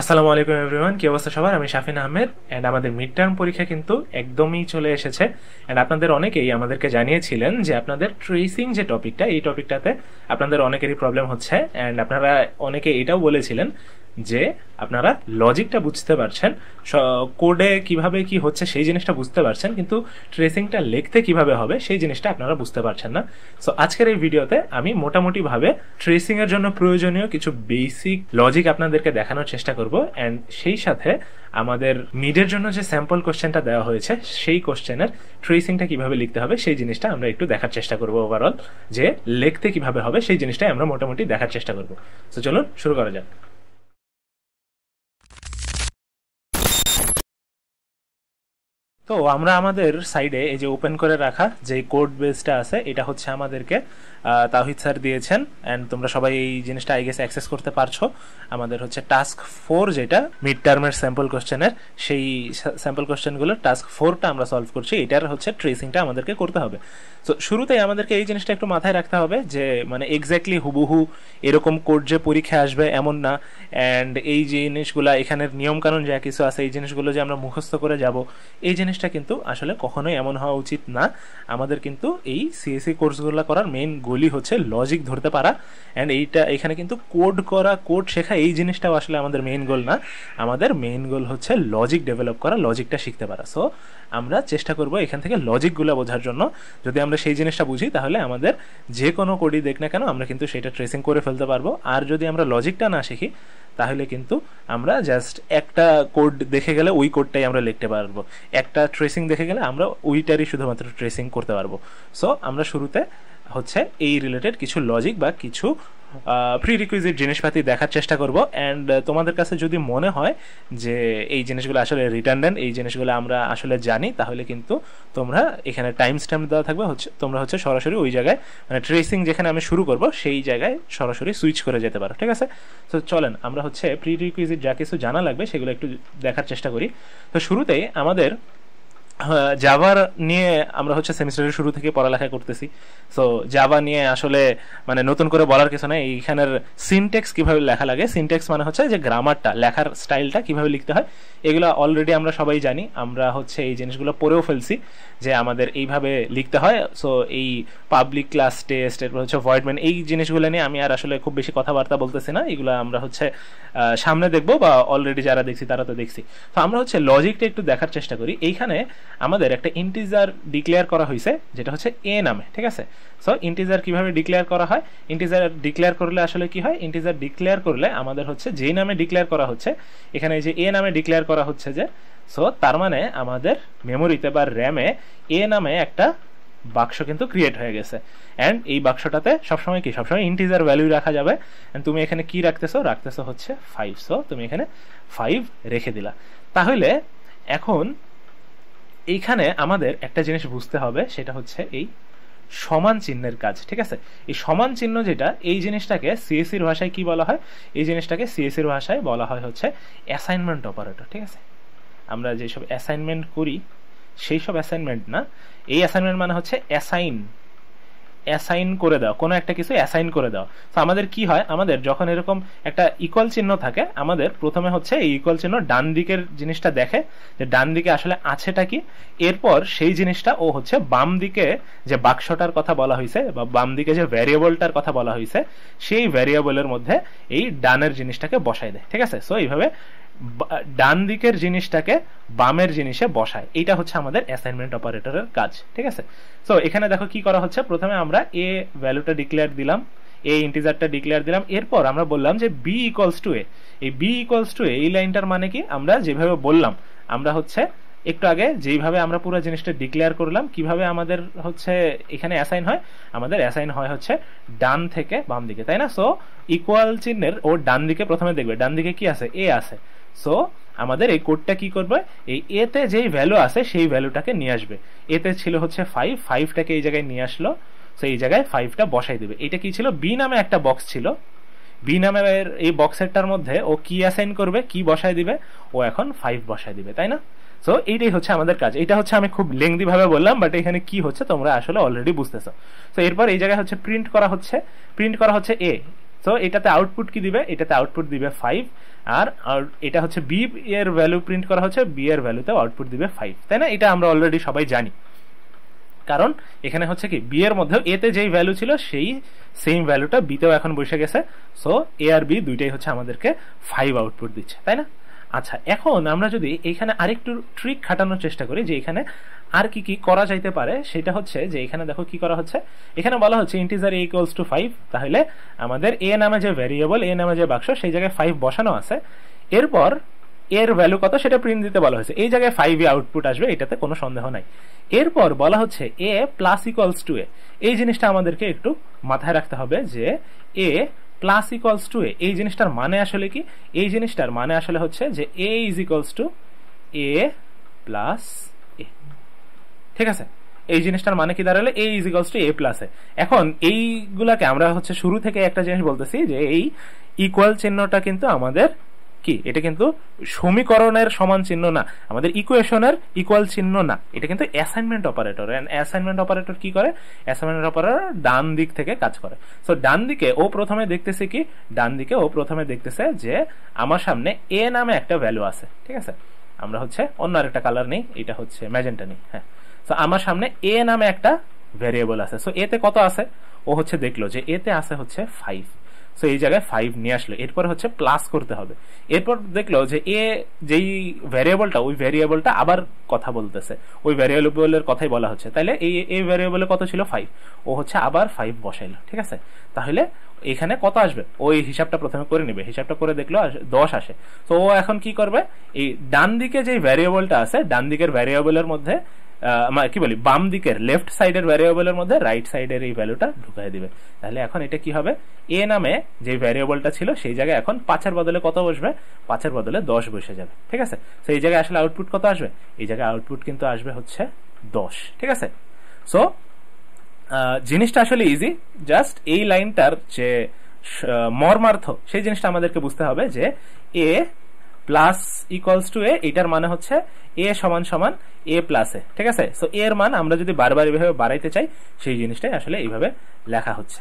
আসসালামু আলাইকুম এভরিওয়ান, কি অবস্থা সবার? আমি শাফিন আহমেদ এন্ড আমাদের মিড টার্ম পরীক্ষা কিন্তু একদমই চলে এসেছে। এন্ড আপনাদের অনেকেই আমাদেরকে জানিয়েছিলেন যে আপনাদের ট্রেসিং যে টপিকটা, এই টপিকটাতে আপনাদের অনেকেরই প্রবলেম হচ্ছে। এন্ড আপনারা অনেকে এটাও বলেছিলেন যে আপনারা লজিকটা বুঝতে পারছেন, কোডে কিভাবে কি হচ্ছে সেই জিনিসটা বুঝতে পারছেন, কিন্তু ট্রেসিংটা লিখতে কিভাবে হবে সেই জিনিসটা আপনারা বুঝতে পারছেন না। সো আজকের এই ভিডিওতে আমি মোটামুটিভাবে ট্রেসিং এর জন্য প্রয়োজনীয় কিছু বেসিক লজিক আপনাদেরকে দেখানোর চেষ্টা করব। অ্যান্ড সেই সাথে আমাদের মিডের জন্য যে স্যাম্পল কোশ্চেনটা দেওয়া হয়েছে সেই কোশ্চেনের ট্রেসিংটা কিভাবে লিখতে হবে সেই জিনিসটা আমরা একটু দেখার চেষ্টা করব। ওভারঅল যে লিখতে কিভাবে হবে সেই জিনিসটাই আমরা মোটামুটি দেখার চেষ্টা করব। তো চলুন শুরু করা যাক। তো আমরা আমাদের সাইডে এই যে ওপেন করে রাখা যে কোড বেসটা আছে, এটা হচ্ছে আমাদেরকে তাওহিদ স্যার দিয়েছেন। অ্যান্ড তোমরা সবাই এই জিনিসটা আই গেস অ্যাক্সেস করতে পারছো। আমাদের হচ্ছে টাস্ক 4, যেটা মিড টার্মের স্যাম্পল কোশ্চেনের, সেই স্যাম্পল কোশ্চেনগুলোর টাস্ক 4টা আমরা সলভ করছি। এটার হচ্ছে ট্রেসিংটা আমাদেরকে করতে হবে। তো শুরুতেই আমাদেরকে এই জিনিসটা একটু মাথায় রাখতে হবে যে মানে এক্স্যাক্টলি হুবহু এরকম কোড যে পরীক্ষা আসবে এমন না। অ্যান্ড এই জিনিসগুলো, এখানের নিয়মকানুন যা কিছু আছে, এই জিনিসগুলো যে আমরা মুখস্থ করে যাব, এই জিনিসটা কিন্তু আসলে কখনোই এমন হওয়া উচিত না। আমাদের কিন্তু এই সিএসসি কোর্সগুলো করার মেইন গোলই হচ্ছে লজিক ধরতে পারা। অ্যান্ড এখানে কিন্তু কোড করা, কোড শেখা, এই জিনিসটাও আসলে আমাদের মেইন গোল না। আমাদের মেইন গোল হচ্ছে লজিক ডেভেলপ করা, লজিকটা শিখতে পারা। সো আমরা চেষ্টা করব এখান থেকে লজিকগুলো বোঝার জন্য। যদি আমরা সেই জিনিসটা বুঝি তাহলে আমাদের যে কোনো কোডই দেখ না কেন আমরা কিন্তু সেটা ট্রেসিং করে ফেলতে পারবো। আর যদি আমরা লজিকটা না শিখি তাহলে কিন্তু আমরা জাস্ট একটা কোড দেখে গেলে ওই কোডটাই আমরা লিখতে পারবো, একটা ট্রেসিং দেখে গেলে আমরা ওইটারই শুধুমাত্র ট্রেসিং করতে পারবো। সো আমরা শুরুতে হচ্ছে এই রিলেটেড কিছু লজিক বা কিছু প্রি রিকুইজিট জিনিসপাতি দেখার চেষ্টা করব। অ্যান্ড তোমাদের কাছে যদি মনে হয় যে এই জিনিসগুলো আসলে রিটার্নডেন্ট, এই জিনিসগুলো আমরা আসলে জানি, তাহলে কিন্তু তোমরা এখানে টাইম স্ট্যাম্প দেওয়া থাকবে, তোমরা হচ্ছে সরাসরি ওই জায়গায় মানে ট্রেসিং যেখানে আমি শুরু করব সেই জায়গায় সরাসরি সুইচ করে যেতে পারো, ঠিক আছে? তো চলেন আমরা হচ্ছে প্রি রিকুইজিট যা কিছু জানা লাগবে সেগুলো একটু দেখার চেষ্টা করি। তো শুরুতেই আমাদের জাভার নিয়ে আমরা হচ্ছে সেমিস্টারের শুরু থেকে পড়ালেখা করতেছি। সো জাভা নিয়ে আসলে মানে নতুন করে বলার কিছু নাই। এইখানের সিনটেক্স কিভাবে লেখা লাগে, সিনটেক্স মানে হচ্ছে যে গ্রামারটা, লেখার স্টাইলটা কিভাবে লিখতে হয়, এগুলো অলরেডি আমরা সবাই জানি। আমরা হচ্ছে এই জিনিসগুলো পড়েও ফেলছি যে আমাদের এইভাবে লিখতে হয়। সো এই পাবলিক ক্লাস টেস্ট, এরপর হচ্ছে ভয়েডমেন্ট, এই জিনিসগুলো নিয়ে আমি আর আসলে খুব বেশি কথাবার্তা বলতেছি না। এগুলো আমরা হচ্ছে সামনে দেখবো, বা অলরেডি যারা দেখছি তারা তো দেখছি। তো আমরা হচ্ছে লজিকটা একটু দেখার চেষ্টা করি। এইখানে আমাদের একটা ইন্টিজার ডিক্লেয়ার করা হয়েছে যেটা হচ্ছে এ নামে, ঠিক আছে? সো ইন্টিজার কিভাবে ডিক্লেয়ার করা হয়, ইন্টিজার ডিক্লেয়ার করলে আসলে কি হয়, ইন্টিজার ডিক্লেয়ার করলে আমাদের হচ্ছে যেই নামে ডিক্লেয়ার করা হচ্ছে, এখানে এই যে এ নামে ডিক্লেয়ার করা হচ্ছে যে, সো তার মানে আমাদের মেমোরিতে বা র্যামে এ নামে একটা বাক্স কিন্তু ক্রিয়েট হয়ে গেছে। অ্যান্ড এই বাক্সটাতে সবসময় কি, সবসময় ইন্টিজার ভ্যালু রাখা যাবে। অ্যান্ড তুমি এখানে কি রাখতেছো, রাখতেছো হচ্ছে 5। সো তুমি এখানে 5 রেখে দিলা। তাহলে এখন এইখানে আমাদের একটা জিনিস বুঝতে হবে, সেটা হচ্ছে এই সমান চিহ্নের কাজ, ঠিক আছে? এই সমান চিহ্ন যেটা, এই জিনিসটাকে সিএসসির ভাষায় কি বলা হয়, এই জিনিসটাকে সিএসসির ভাষায় বলা হয় হচ্ছে অ্যাসাইনমেন্ট অপারেটর, ঠিক আছে? আমরা যেসব অ্যাসাইনমেন্ট করি সেই সব অ্যাসাইনমেন্ট না, এই অ্যাসাইনমেন্ট মানে হচ্ছে অ্যাসাইন, অ্যাসাইন করে দাও, কোনো একটা কিছু অ্যাসাইন করে দাও। তো আমাদের কি হয়, আমাদের যখন এরকম একটা ইকুয়াল চিহ্ন থাকে, আমাদের প্রথমে হচ্ছে এই ইকুয়াল চিহ্ন ডান দিকের জিনিসটা দেখে যে ডান দিকে আসলে আছেটা কি, এরপর সেই জিনিসটা ও হচ্ছে বাম দিকে যে বাক্সটার কথা বলা হয়েছে বা বাম দিকে যে ভ্যারিয়েবলটার কথা বলা হয়েছে সেই ভ্যারিয়েবলের মধ্যে এই ডানের জিনিসটাকে বসাই দেয়, ঠিক আছে? সো এইভাবে ডান দিকের জিনিসটাকে বামের জিনিসে বসায়, এইটা হচ্ছে আমাদের অ্যাসাইনমেন্ট অপারেটরের কাজ, ঠিক আছে? সো এখানে দেখো কি করা হচ্ছে, প্রথমে আমরা এ ভ্যালুটা ডিক্লেয়ার দিলাম, এ ইন্টিজারটা ডিক্লেয়ার দিলাম, এরপর আমরা বললাম যে বি ইকুয়ালস টু এ। এই বি ইকুয়ালস টু এ, এই লাইনটার মানে কি, আমরা যেভাবে বললাম, আমরা হচ্ছে একটু আগে যেইভাবে আমরা পুরো জিনিসটা ডিক্লেয়ার করলাম, কিভাবে আমাদের হচ্ছে এখানে অ্যাসাইন হয়, আমাদের অ্যাসাইন হয় হচ্ছে ডান থেকে বাম দিকে, তাই না? সো ইকুয়াল চিহ্নের ও ডান দিকে প্রথমে দেখবে, ডান দিকে কি আছে, এ আছে। সো আমাদের এই কোডটা কি করবে, এই এতে যেই ভ্যালু আছে সেই ভ্যালুটাকে নিয়ে আসবে। এতে ছিল হচ্ছে 5, 5টাকে এই জায়গায় নিয়ে আসলো, সো এই জায়গায় 5টা বসাই দেবে। এটা কি ছিল, বি নামে একটা বক্স ছিল, বি নামের এই বক্সেরটার মধ্যে ও কি অ্যাসাইন করবে, কি বসাই দিবে, ও এখন 5 বসাই দিবে, তাই না? সো এইটাই হচ্ছে আমাদের কাজ। এটা হচ্ছে আমি খুব লেংদি ভাবে বললাম, বাট এখানে কি হচ্ছে তোমরা আসলে অলরেডি বুঝতেছো। তো এরপর এই জায়গায় হচ্ছে প্রিন্ট করা হচ্ছে, প্রিন্ট করা হচ্ছে এ, সো এটাতে আউটপুট কি দিবে, এটাতে আউটপুট দিবে 5, আর এটা হচ্ছে বি এর ভ্যালু প্রিন্ট করা হচ্ছে, বি এর ভ্যালুতে আউটপুট দিবে 5, তাই না? এটা আমরা অলরেডি সবাই জানি, কারণ এখানে হচ্ছে কি বি এর মধ্যে এ তে যেই ভ্যালু ছিল সেই সেম ভ্যালুটা বি তেও এখন বসে গেছে। সো এ আর বি দুইটাই হচ্ছে আমাদেরকে 5 আউটপুট দিচ্ছে, তাই না? আচ্ছা, এখন আমরা যদি এখানে আরেকটু ট্রিক খাটানোর চেষ্টা করি যে এখানে আর কি কি করা যাইতে পারে, সেটা হচ্ছে যে এখানে দেখো কি করা হচ্ছে, এখানে বলা হচ্ছে ইন্টিজার a ইকুয়ালস টু 5, তাহলে আমাদের এ নামে যে ভ্যারিয়েবল, এ নামে যে বাক্স, সেই জায়গায় 5 বসানো আছে, এরপর এর ভ্যালু কত সেটা প্রিন্ট দিতে বলা হয়েছে, এই জায়গায় 5 আউটপুট আসবে, এটাতে কোনো সন্দেহ নাই। এরপর বলা হচ্ছে এ প্লাস ইকুয়ালস টু এ, এই জিনিসটা আমাদেরকে একটু মাথায় রাখতে হবে যে এ প্লাস ইকুয়ালস টু এ, এই জিনিসটার মানে আসলে কি, এই জিনিসটার মানে আসলে হচ্ছে যে a is equals to A plus a, ঠিক আছে? এই জিনিসটার মানে কি দাঁড়ালে a is equals to A plus a. এখন এইগুলাকে আমরা হচ্ছে শুরু থেকে একটা জিনিস বলতেছি যে এই ইকুয়াল চিহ্নটা কিন্তু আমাদের কি, এটা কিন্তু সমীকরণের সমান চিহ্ন না, আমাদের ইকুয়েশনের ইকুয়াল চিহ্ন না, এটা কিন্তু অ্যাসাইনমেন্ট অপারেটর। অ্যাসাইনমেন্ট অপারেটর কি করে, অ্যাসাইনমেন্ট অপারেটর ডান দিক থেকে কাজ করে। সো ডান দিকে ও প্রথমে দেখতেছে কি, ডান দিকে ও প্রথমে দেখতেছে যে আমার সামনে এ নামে একটা ভ্যালু আছে, ঠিক আছে? আমরা হচ্ছে অন্য আরেকটা কালার নেই, এটা হচ্ছে ম্যাজেন্টা নেই, হ্যাঁ। সো আমার সামনে এ নামে একটা ভ্যারিয়েবল আছে, সো এতে কত আছে, ও হচ্ছে দেখলো যে এতে আছে হচ্ছে 5, সো এই জায়গায় 5 নিয়ে আসলো, এরপর হচ্ছে প্লাস করতে হবে, এরপর দেখলো যে এ যেই ভ্যারিয়েবলটা, ওই ভ্যারিয়েবলটা আবার কথা বলতেছে, ওই ভ্যারিয়েবলের কথাই বলা হচ্ছে, তাইলে এই ভ্যারিয়েবলে কত ছিল 5, ও হচ্ছে আবার 5 বসাইলো, ঠিক আছে? তাহলে এখানে কত আসবে, ওই হিসাবটা প্রথমে করে নিবে, হিসাবটা করে দেখলো 10 আসে। তো ও এখন কি করবে, এই ডান দিকে যে ভ্যারিয়েবলটা আছে, ডান দিকের ভ্যারিয়েবলের মধ্যে কি বলি, বাম দিকের লেফট সাইডের ভ্যারিয়েবলের মধ্যে রাইট সাইডের এই ভ্যালুটা ঢুকাই দিবে। তাহলে এখন এটা কি হবে, এ নামে যে ভ্যারিয়েবলটা ছিল সেই জায়গায় এখন 5 এর বদলে কত বসবে, 5 এর বদলে 10 বসে যাবে, ঠিক আছে? তো এই জায়গায় আসলে আউটপুট কত আসবে, এই জায়গায় আউটপুট কিন্তু আসবে হচ্ছে 10, ঠিক আছে? সো জিনিসটা আসলে ইজি, জাস্ট এই লাইনটার যে মর্মার্থ সেই জিনিসটা আমাদেরকে বুঝতে হবে যে এ প্লাস ইকুয়ালস টু এ, এটার মানে হচ্ছে এ সমান সমান এ প্লাস এ, ঠিক আছে? সো এর মান আমরা যদি বারবার এইভাবে বাড়াইতে চাই, সেই জিনিসটাই আসলে এইভাবে লেখা হচ্ছে,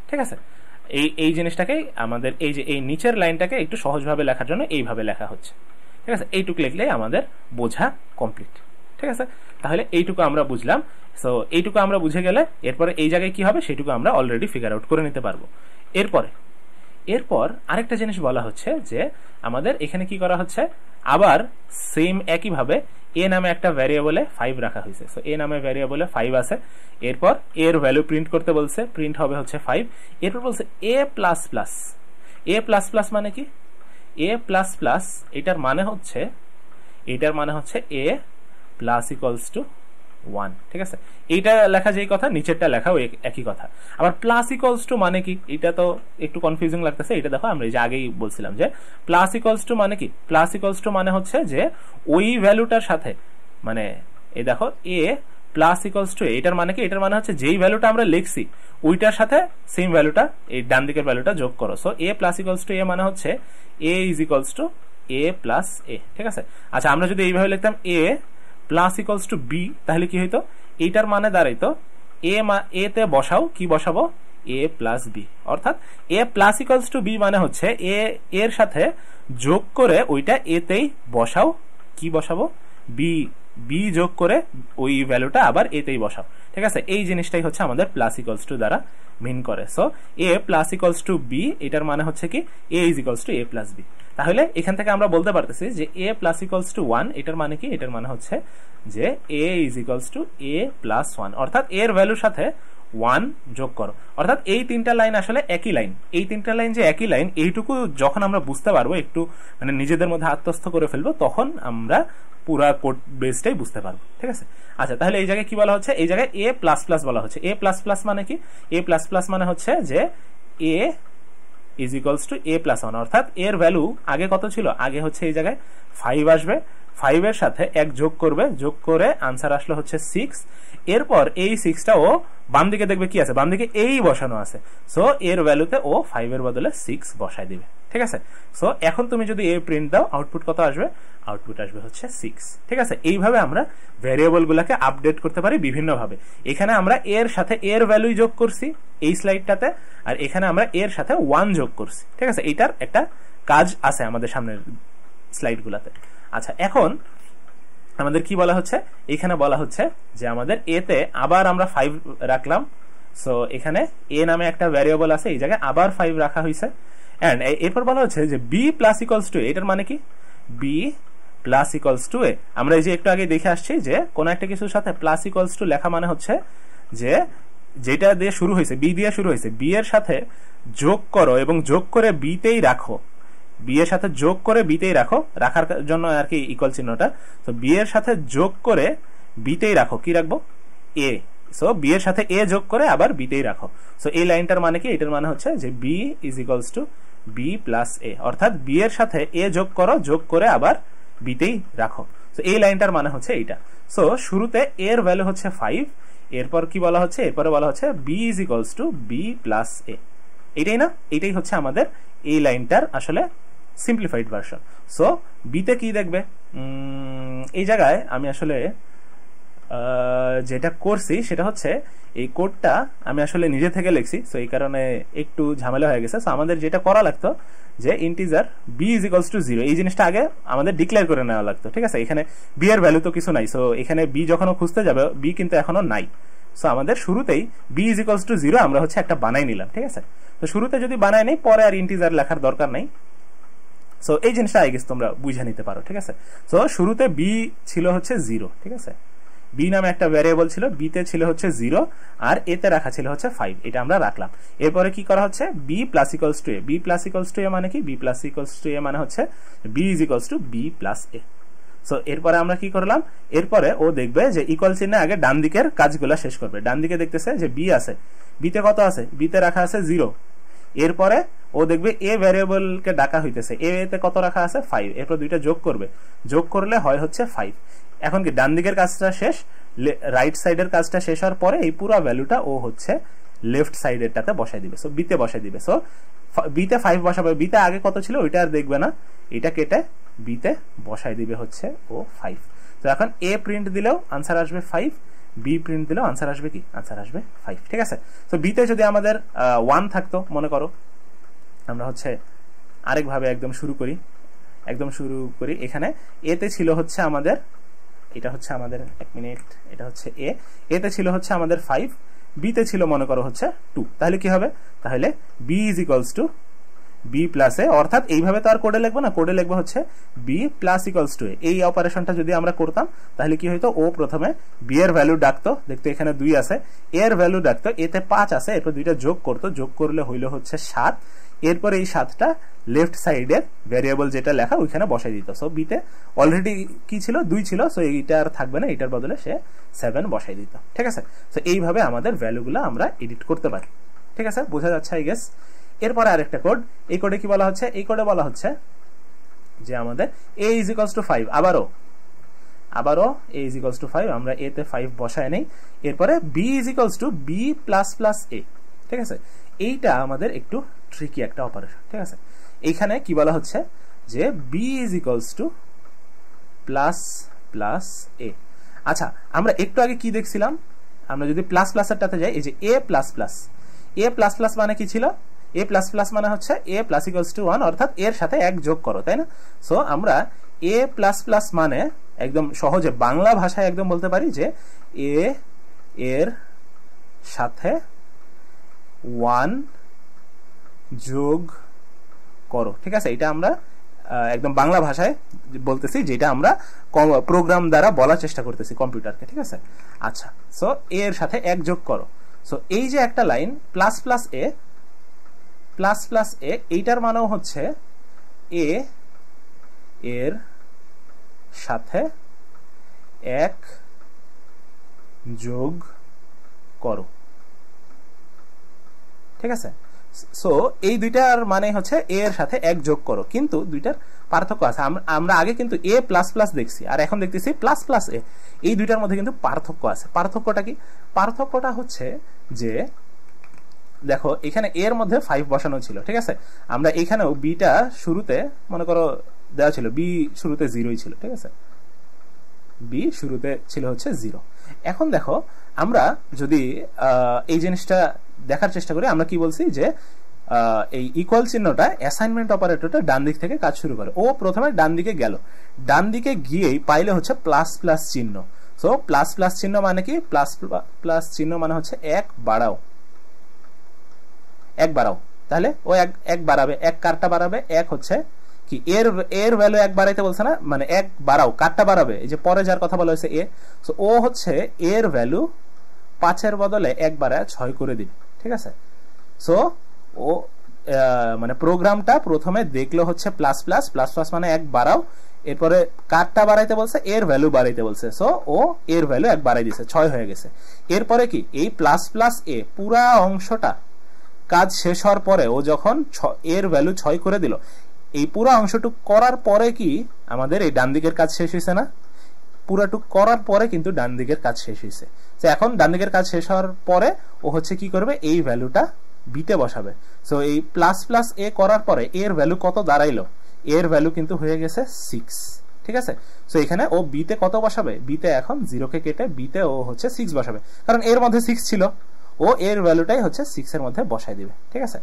ঠিক আছে? এই জিনিসটাকে আমাদের এই যে এই নিচের লাইনটাকে একটু সহজভাবে লেখার জন্য এইভাবে লেখা হচ্ছে, ঠিক আছে? এইটুকু লিখলেই আমাদের বোঝা কমপ্লিট, ঠিক আছে? তাহলে এইটুকু আমরা বুঝলাম। সো এইটুকু আমরা বুঝে গেলে এরপরে এই জায়গায় কি হবে সেটুকু আমরা অলরেডি ফিগার আউট করে নিতে পারবো। এরপর আরেকটা জিনিস বলা হচ্ছে যে আমাদের এখানে কি করা হচ্ছে, আবার সেম একইভাবে এ নামে একটা ভ্যারিয়েবলে 5 রাখা হয়েছে। সো এ নামে ভ্যারিয়েবলে 5 আছে, এরপর এর ভ্যালু প্রিন্ট করতে বলছে, প্রিন্ট হবে হচ্ছে 5, এরপর বলছে এ প্লাস প্লাস। এ প্লাস প্লাস মানে কি, এ প্লাস প্লাস এটার মানে হচ্ছে এ প্লাস ইকুয়ালস টু 1, ঠিক আছে? এইটা লেখা যেই কথা, নিচেরটা লেখাও একই কথা। আবার প্লাস ইকুয়ালস টু মানে কি, এটা তো একটু কনফিউজিং লাগতেছে, এটা দেখো আমরা এই যে আগেই বলছিলাম যে প্লাস ইকুয়ালস টু মানে কি, প্লাস ইকুয়ালস টু মানে হচ্ছে যে ওই ভ্যালুটার সাথে, মানে এই দেখো এ প্লাস ইকুয়ালস টু, এটার মানে কি, এটার মানে হচ্ছে যেই ভ্যালুটা আমরা লিখছি ওইটার সাথে সেম ভ্যালুটা, এই ডান দিকের ভ্যালুটা যোগ করো। So a plus equals to a মানে হচ্ছে a is equals to A plus a, ঠিক আছে? আচ্ছা, আমরা যদি এইভাবে লিখতাম a plus equals to b, তাহলে কি হইতো, এইটার মানে দাঁড়াইতো এ তে বসাও, কি বসাবো, এ প্লাস বি, অর্থাৎ এ প্লাস ইকুয়ালস টু বি মানে হচ্ছে এর সাথে যোগ করে ওইটা এতেই বসাও, কি বসাবো, বি যোগ করে ওই ভ্যালুটা আবার এতেই বসাও, ঠিক আছে? এই জিনিসটাই হচ্ছে আমাদের প্লাস ইকুয়ালস টু দ্বারা মিন করে। So a plus equals to b, এটার মানে হচ্ছে কি a is equals to A plus b. তাহলে এখান থেকে আমরা বলতে পারতেছি যে এ প্লাস ইকুয়ালস টু 1, এটার মানে কি, এটার মানে হচ্ছে যে a is equals to A plus 1, অর্থাৎ এর ভ্যালুর সাথে 1 যোগ করো। অর্থাৎ এই তিনটা লাইন আসলে একই লাইন, এই তিনটা লাইন যে একই লাইন, এইটুকু যখন আমরা বুঝতে পারবো, একটু মানে নিজেদের মধ্যে আত্মস্থ করে ফেলবো, তখন আমরা পুরা কোড বেসটাই বুঝতে পারবো, ঠিক আছে? আচ্ছা, তাহলে এই জায়গায় কি বলা হচ্ছে, এই জায়গায় এ প্লাস প্লাস বলা হচ্ছে। এ প্লাস প্লাস মানে কি, এ প্লাস প্লাস মানে হচ্ছে যে a is equals to A plus 1, অর্থাৎ এর ভ্যালু আগে কত ছিল, আগে হচ্ছে এই জায়গায় 5 আসবে, 5 এর সাথে 1 যোগ করবে, যোগ করে আনসার আসলে হচ্ছে 6, এরপর এই 6টা ও বাম দিকে দেখবে কি আছে, বাম দিকে এই বসানো আছে, সো এর ভ্যালুতে ও 5 এর বদলে 6 বসায় দিবে, ঠিক ঠিক আছে। সো এখন তুমি যদি এ প্রিন্ট দাও আউটপুট কত আসবে, আউটপুট আসবে হচ্ছে 6। ঠিক আছে, এইভাবে আমরা ভ্যারিয়েবল গুলাকে আপডেট করতে পারি বিভিন্ন ভাবে। এখানে আমরা এর সাথে এর ভ্যালু যোগ করছি এই স্লাইডটাতে, আর এখানে আমরা এর সাথে 1 যোগ করছি। ঠিক আছে, এইটার একটা কাজ আছে আমাদের সামনের স্লাইড গুলাতে। আচ্ছা, এখন আমাদের কি বলা হচ্ছে, এখানে বলা হচ্ছে যে আমাদের এ তে আবার আমরা 5 রাখলাম। সো এখানে এ নামে একটা ভ্যারিয়েবল আছে, এই জায়গায় আবার 5 রাখা হয়েছে। এন্ড এরপর বলা হচ্ছে যে বি প্লাস ইকুয়ালস টু, এটার মানে কি, বি প্লাস ইকুয়ালস টু এ। আমরা এই যে একটু আগে দেখে আসছি যে কোন একটা কিছুর সাথে প্লাস ইকুয়ালস টু লেখা মানে হচ্ছে যে যেটা দিয়ে শুরু হয়েছে, বি দিয়ে শুরু হয়েছে, বি এর সাথে যোগ করো এবং যোগ করে বি তেই রাখো। বি এর সাথে যোগ করে বি তেই রাখো, রাখার জন্য আর কি ইকুয়াল চিহ্নটা। তো বি এর সাথে যোগ করে বি তেই রাখো, কি রাখবো, এ। সো বি এর সাথে এ যোগ করে আবার বি তেই রাখো। সো এই লাইনটার মানে কি, এটার মানে হচ্ছে যে B is equals to b plus a, অর্থাৎ বি এর সাথে এ যোগ করো, যোগ করে আবার বি তেই রাখো। সো এই লাইনটার মানে হচ্ছে এইটা। সো শুরুতে এর ভ্যালু হচ্ছে 5, এরপর কি বলা হচ্ছে, এরপরে বলা হচ্ছে b is equals to b plus a. এটাই না, এটাই হচ্ছে আমাদের এই লাইনটার আসলে সিম্পলিফাইড ভার্সন। সো বিতে কি দেখবে, এই জায়গায় আমি আসলে যেটা করছি সেটা হচ্ছে এই কোডটা আমি আসলে নিজে থেকে লিখছি। সো এই কারণে একটু ঝামেলা হয়ে গেছে। সো আমাদের যেটা করা লাগতো যে integer B is equals to 0, এই জিনিসটা আগে আমাদের ডিক্লেয়ার করে নেওয়া লাগতো। ঠিক আছে, এখানে বি এর ভ্যালু তো কিছু নাই। সো এখানে বি যখন খুঁজতে যাবে, বি কিন্তু এখনো নাই। সো আমাদের শুরুতেই বি ইজ ইকুয়ালস টু 0 আমরা হচ্ছে একটা বানাই নিলাম। ঠিক আছে, তো শুরুতে যদি বানাই নেই, পরে আর ইন্টিজার লেখার দরকার নাই। সো এই জিনিসটা আই গেস তোমরা বুঝে নিতে পারো। ঠিক আছে, সো শুরুতে বি ছিল হচ্ছে 0। ঠিক আছে, বি নামে একটা ভ্যারিয়েবল ছিল, বি তে ছিল হচ্ছে 0 আর এ তে রাখা ছিল হচ্ছে 5, এটা আমরা রাখলাম। এরপরে কি করা হচ্ছে, b plus equals to a. B plus equals to a মানে কি, b plus equals to a মানে হচ্ছে b is equals to b plus A. So এরপরে আমরা কি করলাম, এরপরে ও দেখবে যে ইকুয়াল চিহ্নে আগে ডান দিকের কাজগুলো শেষ করবে। ডান দিকে দেখতেছে যে বি আছে, বিতে কত আছে, বিতে রাখা আছে 0। এরপরে ও দেখবে এ ভ্যারিয়েবল কে ডাকা হইতেছে, এ তে কত রাখা আছে 5। এরপর দুইটা যোগ করবে, যোগ করলে হয় হচ্ছে 5। এখন কি ডান দিকের কাজটা শেষ, রাইট সাইডের কাজটা শেষ হওয়ার পরে এই পুরো ভ্যালুটা ও হচ্ছে লেফট সাইডেরটাতে বসাই দিবে। সো বিতে বসাই দিবে। সো বিতে 5 বসাবে, বিতে আগে কত ছিল ওইটা আর দেখবে না, এটা কেটে বিতে বসাই দিবে হচ্ছে ও 5। তো এখন এ প্রিন্ট দিলেও আনসার আসবে 5, বি প্রিন্ট দিলেও আনসার আসবে কি, আনসার আসবে 5। ঠিক আছে, তো বিতে যদি আমাদের 1 থাকতো, মনে করো আমরা হচ্ছে আরেকভাবে একদম শুরু করি। এখানে এতে ছিল হচ্ছে আমাদের, এটা হচ্ছে আমাদের, এক মিনিট, এটা হচ্ছে এ তে ছিল হচ্ছে আমাদের 5, বি তে ছিল মনে করো হচ্ছে 2। তাহলে কি হবে, তাহলে b is equals to b plus a, অর্থাৎ এইভাবে তো আর কোডে লিখবো না, কোডে লিখবো হচ্ছে বি প্লাস ইকুয়ালস টু এ। এই অপারেশনটা যদি আমরা করতাম তাহলে কি হইতো, ও প্রথমে বি এর ভ্যালু ডাকতো, দেখতো এখানে 2 আছে, এর ভ্যালু ডাকতো, এতে 5 আছে, এরপর দুইটা যোগ করতো, যোগ করলে হইলো হচ্ছে 7। এরপর এই 7টা লেফট সাইডের ভ্যারিয়েবল যেটা লেখা ওইখানে বসাই দিত। সো বিতে অলরেডি কি ছিল, 2 ছিল। সো এইটা আর থাকবে না, এটার বদলে সে 7 বসাই দিত। ঠিক আছে, সো এইভাবে আমাদের ভ্যালুগুলো আমরা এডিট করতে পারি। ঠিক আছে, বোঝা যাচ্ছে আই গেস। এরপরে আরেকটা কোড, এই কোডে কি বলা হচ্ছে, এই কোডে বলা হচ্ছে যে আমাদের a ইজ ইকুয়ালস টু 5, আবারও a ইজ ইকুয়ালস টু 5, আমরা a তে 5 বসায় নেই। এরপরে b is equals two b plus plus a। ঠিক আছে, এইটা আমাদের একটু ট্রিকি একটা অপারেশন। ঠিক আছে, এইখানে কি বলা হচ্ছে যে b is equals to plus plus a। আচ্ছা, আমরা একটু আগে কি দেখছিলাম, আমরা যদি প্লাস প্লাসেরটাতে যাই, এই যে a প্লাস প্লাস মানে কি ছিল, a প্লাস প্লাস মানে হচ্ছে a প্লাস ইকুয়ালস টু 1, অর্থাৎ এর সাথে 1 যোগ করো, তাই না? সো আমরা a প্লাস প্লাস মানে একদম সহজে বাংলা ভাষায় একদম বলতে পারি যে a এর সাথে 1 যোগ করো। ঠিক আছে, এটা আমরা একদম বাংলা ভাষায় বলতেছি, যেটা আমরা প্রোগ্রাম দ্বারা বলার চেষ্টা করতেছি কম্পিউটারকে। ঠিক আছে, আচ্ছা, সো এর সাথে 1 যোগ করো। সো এই যে একটা লাইন প্লাস প্লাস এ, এইটার মানেও হচ্ছে এ এর সাথে 1 যোগ করো। ঠিক আছে, সো এই দুইটার মানে হচ্ছে এ এর সাথে 1 যোগ করো, কিন্তু দুইটার পার্থক্য আছে। আমরা আগে কিন্তু এ প্লাস প্লাস দেখছি, আর এখন দেখতেছি প্লাস প্লাস এ। এই দুইটার মধ্যে কিন্তু পার্থক্য আছে। পার্থক্যটা কি? পার্থক্যটা হচ্ছে যে দেখো এখানে এর মধ্যে 5 বসানো ছিল, ঠিক আছে। আমরা এখানেও বিটা শুরুতে মনে করো দেওয়া ছিল, বি শুরুতে 0ই ছিল, ঠিক আছে, বি শুরুতে ছিল হচ্ছে 0। এখন দেখো আমরা যদি এই জিনিসটা দেখার চেষ্টা করি, আমরা কি বলছি যে এই ইকুয়াল চিহ্নটা অ্যাসাইনমেন্ট অপারেটরটা ডান দিক থেকে কাজ শুরু করে। ও প্রথমে ডান দিকে গেল, ডান দিকে গিয়েই পাইলে হচ্ছে প্লাস প্লাস চিহ্ন। সো প্লাস প্লাস চিহ্ন মানে কি, প্লাস প্লাস চিহ্ন মানে হচ্ছে এক বাড়াও, এক বাড়াও। তাহলে ও এক বাড়াবে, এক কারটা বাড়াবে, এক হচ্ছে কি এর ভ্যালু এক বাড়াইতে বলছে না, মানে এক বাড়াও, কারটা বাড়াবে, এই যে পরে যার কথা বলা হয়েছে এ। সো ও হচ্ছে এর ভ্যালু 5-এর বদলে এক বাড়ায় 6 করে দিবে, ঠিক আছে। সো ও মানে প্রোগ্রামটা প্রথমে দেখলো হচ্ছে প্লাস প্লাস প্লাস প্লাস মানে এক বাড়াও, এরপরে কারটা বাড়াইতে বলছে, এর ভ্যালু বাড়াইতে বলছে। সো ও এর ভ্যালু এক বাড়াই দিছে, 6 হয়ে গেছে। এরপরে কি এই প্লাস প্লাস এ পুরা অংশটা কাজ শেষ হওয়ার পরে ও যখন এর ভ্যালু 6 করে দিল, এই পুরো অংশটুক করার পরে কি আমাদের এই ডান দিকের কাজ শেষ হয়েছে না, পুরাটুক করার পরে কিন্তু ডান দিকের কাজ শেষ হয়েছে। তো এখন ডান দিকের কাজ শেষ হওয়ার পরে ও হচ্ছে কি করবে, এই ভ্যালুটা বিতে বসাবে। সো এই প্লাস প্লাস এ করার পরে এর ভ্যালু কত দাঁড়াইলো, এর ভ্যালু কিন্তু হয়ে গেছে 6, ঠিক আছে। সো এখানে ও বিতে কত বসাবে, বিতে এখন 0 কে কেটে বিতে ও হচ্ছে 6 বসাবে, কারণ এর মধ্যে 6 ছিল, ও এর ভ্যালুটাই হচ্ছে 6 এর মধ্যে বসাই দিবে, ঠিক আছে।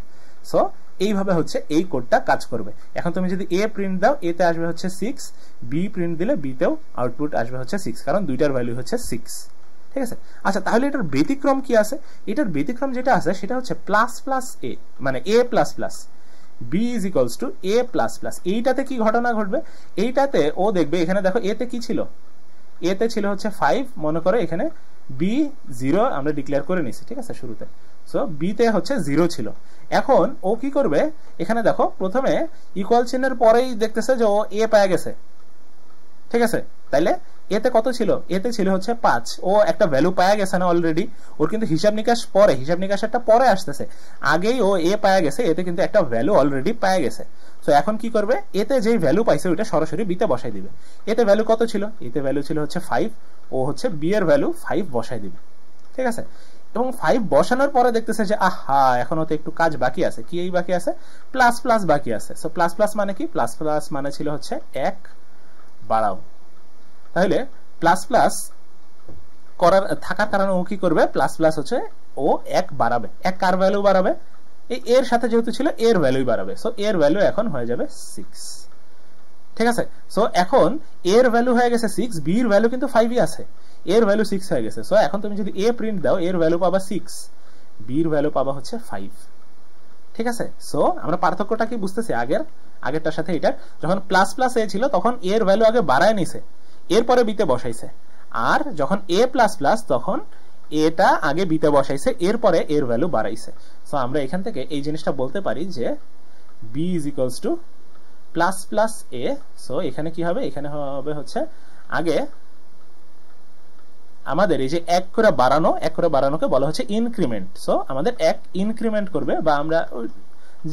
সো এইভাবে হচ্ছে এই কোডটা কাজ করবে। এখন তুমি যদি এ প্রিন্ট দাও, এ তে আসবে হচ্ছে 6, বি প্রিন্ট দিলে বি তেও আউটপুট আসবে হচ্ছে 6, কারণ দুইটার ভ্যালু হচ্ছে 6, ঠিক আছে। আচ্ছা তাহলে এটার ব্যতিক্রম কি আছে, এটার ব্যতিক্রম যেটা আছে সেটা হচ্ছে প্লাস প্লাস এ, মানে a plus plus b is equals to A plus plus. এইটাতে কি ঘটনা ঘটবে, এইটাতে ও দেখবে, এখানে দেখো এতে কি ছিল, এতে ছিল হচ্ছে 5, মনে করো এখানে বি 0 আমরা ডিক্লেয়ার করে নিছি, ঠিক আছে, শুরুতে। সো বি তে হচ্ছে 0 ছিল। এখন ও কি করবে, এখানে দেখো প্রথমে ইকুয়াল চিহ্নের পরেই দেখতেছে যে ও এ পেয়ে গেছে, ঠিক আছে। তাইলে এতে কত ছিল, এতে ছিল হচ্ছে 5, ও একটা ভ্যালু পাওয়া গেছে না অলরেডি, ওর কিন্তু হিসাব নিকাশ পরে, হিসাব নিকাশটা পরে আসতেছে, আগেই ও এ পাওয়া গেছে, এতে কিন্তু একটা ভ্যালু অলরেডি পাওয়া গেছে। তো এখন কি করবে, এতে যেই ভ্যালু পাইছে ওইটা সরাসরি বিতে বসাই দিবে। এতে ভ্যালু কত ছিল, এতে ভ্যালু ছিল হচ্ছে 5, ও হচ্ছে বি এর ভ্যালু 5 বসাই দিবে, ঠিক আছে। এবং 5 বসানোর পরে দেখতেছে যে আহা এখনো তো একটু কাজ বাকি আছে, কি এই বাকি আছে, প্লাস প্লাস বাকি আছে। সো প্লাস প্লাস মানে কি, প্লাস প্লাস মানে ছিল হচ্ছে এক বাড়াও। তাহলে প্লাস প্লাস করার থাকার কারণে ও কি করবে, প্লাস প্লাস হচ্ছে ও এক বাড়াবে, এক কার ভ্যালু বাড়াবে, এই এর সাথে যেহেতু ছিল এর ভ্যালুই বাড়াবে। সো এর ভ্যালু এখন হয়ে যাবে 6, ঠিক আছে। সো এখন এর ভ্যালু হয়ে গেছে 6, বি এর ভ্যালু কিন্তু 5ই আছে, এর ভ্যালু 6 হয়ে গেছে। সো এখন তুমি যদি এ প্রিন্ট দাও, এর ভ্যালু পাবা 6, বি এর ভ্যালু পাবা হচ্ছে 5, ঠিক আছে। সো আমরা পার্থক্যটা কি বুঝতেছি, আগেরটার সাথে এটা, যখন প্লাস প্লাস এ ছিল তখন এর ভ্যালু আগে বাড়ায় নিছে, এরপরে বিতে বসাইছে, আর যখন এ প্লাস প্লাস তখন এটা আগে বিতে বসাইছে, এরপরে এর ভ্যালু বাড়াইছে। সো আমরা এখান থেকে এই জিনিসটা বলতে পারি যে B is equals to plus plus A. So এখানে কি হবে, এখানে হবে হচ্ছে আগে আমাদের এই যে এক করে বাড়ানোকে বলা হচ্ছে ইনক্রিমেন্ট। সো আমাদের এক ইনক্রিমেন্ট করবে, বা আমরা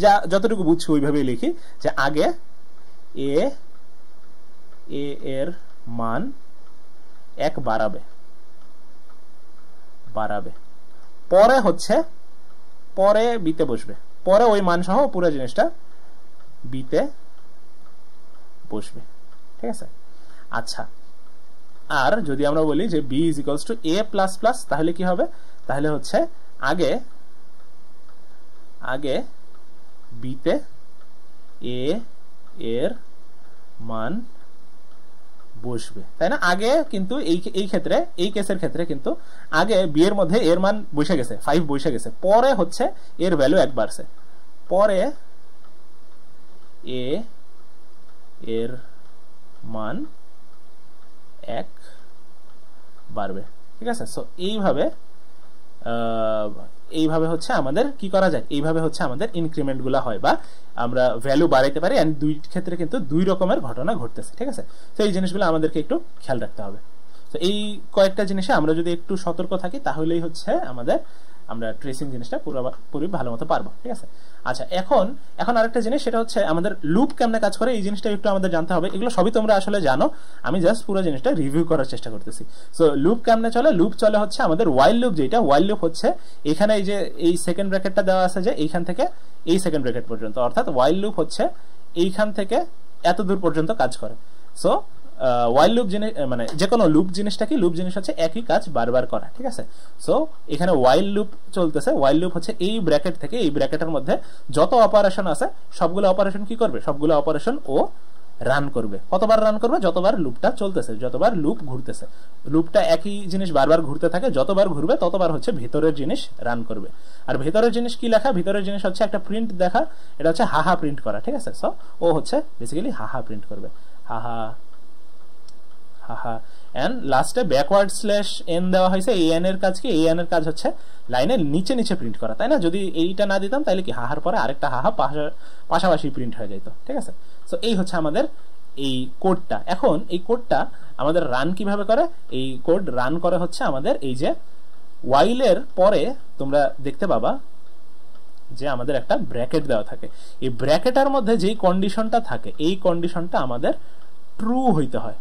যা যতটুকু বুঝছি ওইভাবেই লিখি যে আগে এ এর মান এক বাড়াবে, পরে হচ্ছে পরে বিতে বসবে, পরে ওই মান সহ পুরো জিনিসটা বিতে বসবে, ঠিক আছে। আচ্ছা, আর যদি আমরা বলি যে B is equals to A plus plus, তাহলে কি হবে, তাহলে হচ্ছে আগে বিতে এ এর মান বসবে, তাই না। আগে কিন্তু এই ক্ষেত্রে, এই কেসের ক্ষেত্রে কিন্তু আগে বি এর মধ্যে এর মান বসে গেছে, 5 বসে গেছে, পরে হচ্ছে এর ভ্যালু এক বাড়ছে, পরে এ এর মান এক বাড়বে, ঠিক আছে। সো এইভাবে হচ্ছে আমাদের কি করা যায়, এইভাবে হচ্ছে আমাদের ইনক্রিমেন্ট গুলা হয়, বা আমরা ভ্যালু বাড়াইতে পারি। এন্ড দুই ক্ষেত্রে কিন্তু দুই রকমের ঘটনা ঘটতেছে, ঠিক আছে। তো এই জিনিসগুলো আমাদেরকে একটু খেয়াল রাখতে হবে। তো এই কয়েকটা জিনিসে আমরা যদি একটু সতর্ক থাকি তাহলেই হচ্ছে আমাদের আমরা ট্রেসিং জিনিসটা পুরোপুরি ভালো মতো পারবো, ঠিক আছে। আচ্ছা, এখন আরেকটা জিনিস, সেটা হচ্ছে আমাদের লুপ কেমনে কাজ করে, এই জিনিসটা একটু আমাদের জানতে হবে। এগুলো সবই তোমরা আসলে জানো, আমি জাস্ট পুরো জিনিসটা রিভিউ করার চেষ্টা করতেছি। সো লুপ কেমনে চলে, লুপ চলে হচ্ছে আমাদের ওয়াইল লুপ, যেটা ওয়াইল লুপ হচ্ছে এখানে এই যে এই সেকেন্ড ব্র্যাকেটটা দেওয়া আছে যে এইখান থেকে এই সেকেন্ড ব্র্যাকেট পর্যন্ত, অর্থাৎ ওয়াইল লুপ হচ্ছে এইখান থেকে এত দূর পর্যন্ত কাজ করে। সো ওয়াইল লুপ জিনিস মানে যে কোনো লুপ জিনিসটা কি, লুপ জিনিস হচ্ছে একই কাজ বারবার করা, ঠিক আছে। সো এখানে ওয়াইল লুপ চলতেছে, ওয়াইল লুপ হচ্ছে এই ব্র্যাকেট থেকে এই ব্র্যাকেটের মধ্যে যত অপারেশন আছে সবগুলো অপারেশন কি করবে, সবগুলো অপারেশন ও রান করবে। কতবার রান করবে, যতবার লুপটা চলতেছে, যতবার লুপ ঘুরতেছে। লুপটা একই জিনিস বারবার ঘুরতে থাকে, যতবার ঘুরবে ততবার হচ্ছে ভেতরের জিনিস রান করবে। আর ভেতরের জিনিস কি লেখা, ভেতরের জিনিস হচ্ছে একটা প্রিন্ট দেখা, এটা হচ্ছে হাহা প্রিন্ট করা, ঠিক আছে। সো ও হচ্ছে বেসিক্যালি হাহা প্রিন্ট করবে, হাহা হাহা। এন্ড লাস্টে ব্যাকওয়ার্ড স্ল্যাশ এন দেওয়া হয়েছে, এই এন এর কাজ কি, এই এন এর কাজ হচ্ছে লাইনের নিচে নিচে প্রিন্ট করা, তাই না। যদি এইটা না দিতাম তাহলে কি হাহার পরে আরেকটা হাহা পাশাপাশি প্রিন্ট হয়ে যেত, ঠিক আছে। সো এই হচ্ছে আমাদের এই কোডটা। এখন এই কোডটা আমাদের রান কিভাবে করে, এই কোড রান করে হচ্ছে আমাদের এই যে ওয়াইলের পরে তোমরা দেখতে পাবা যে আমাদের একটা ব্র্যাকেট দেওয়া থাকে। এই ব্র্যাকেটের মধ্যে যেই কন্ডিশনটা থাকে, এই কন্ডিশনটা আমাদের ট্রু হইতে হয়।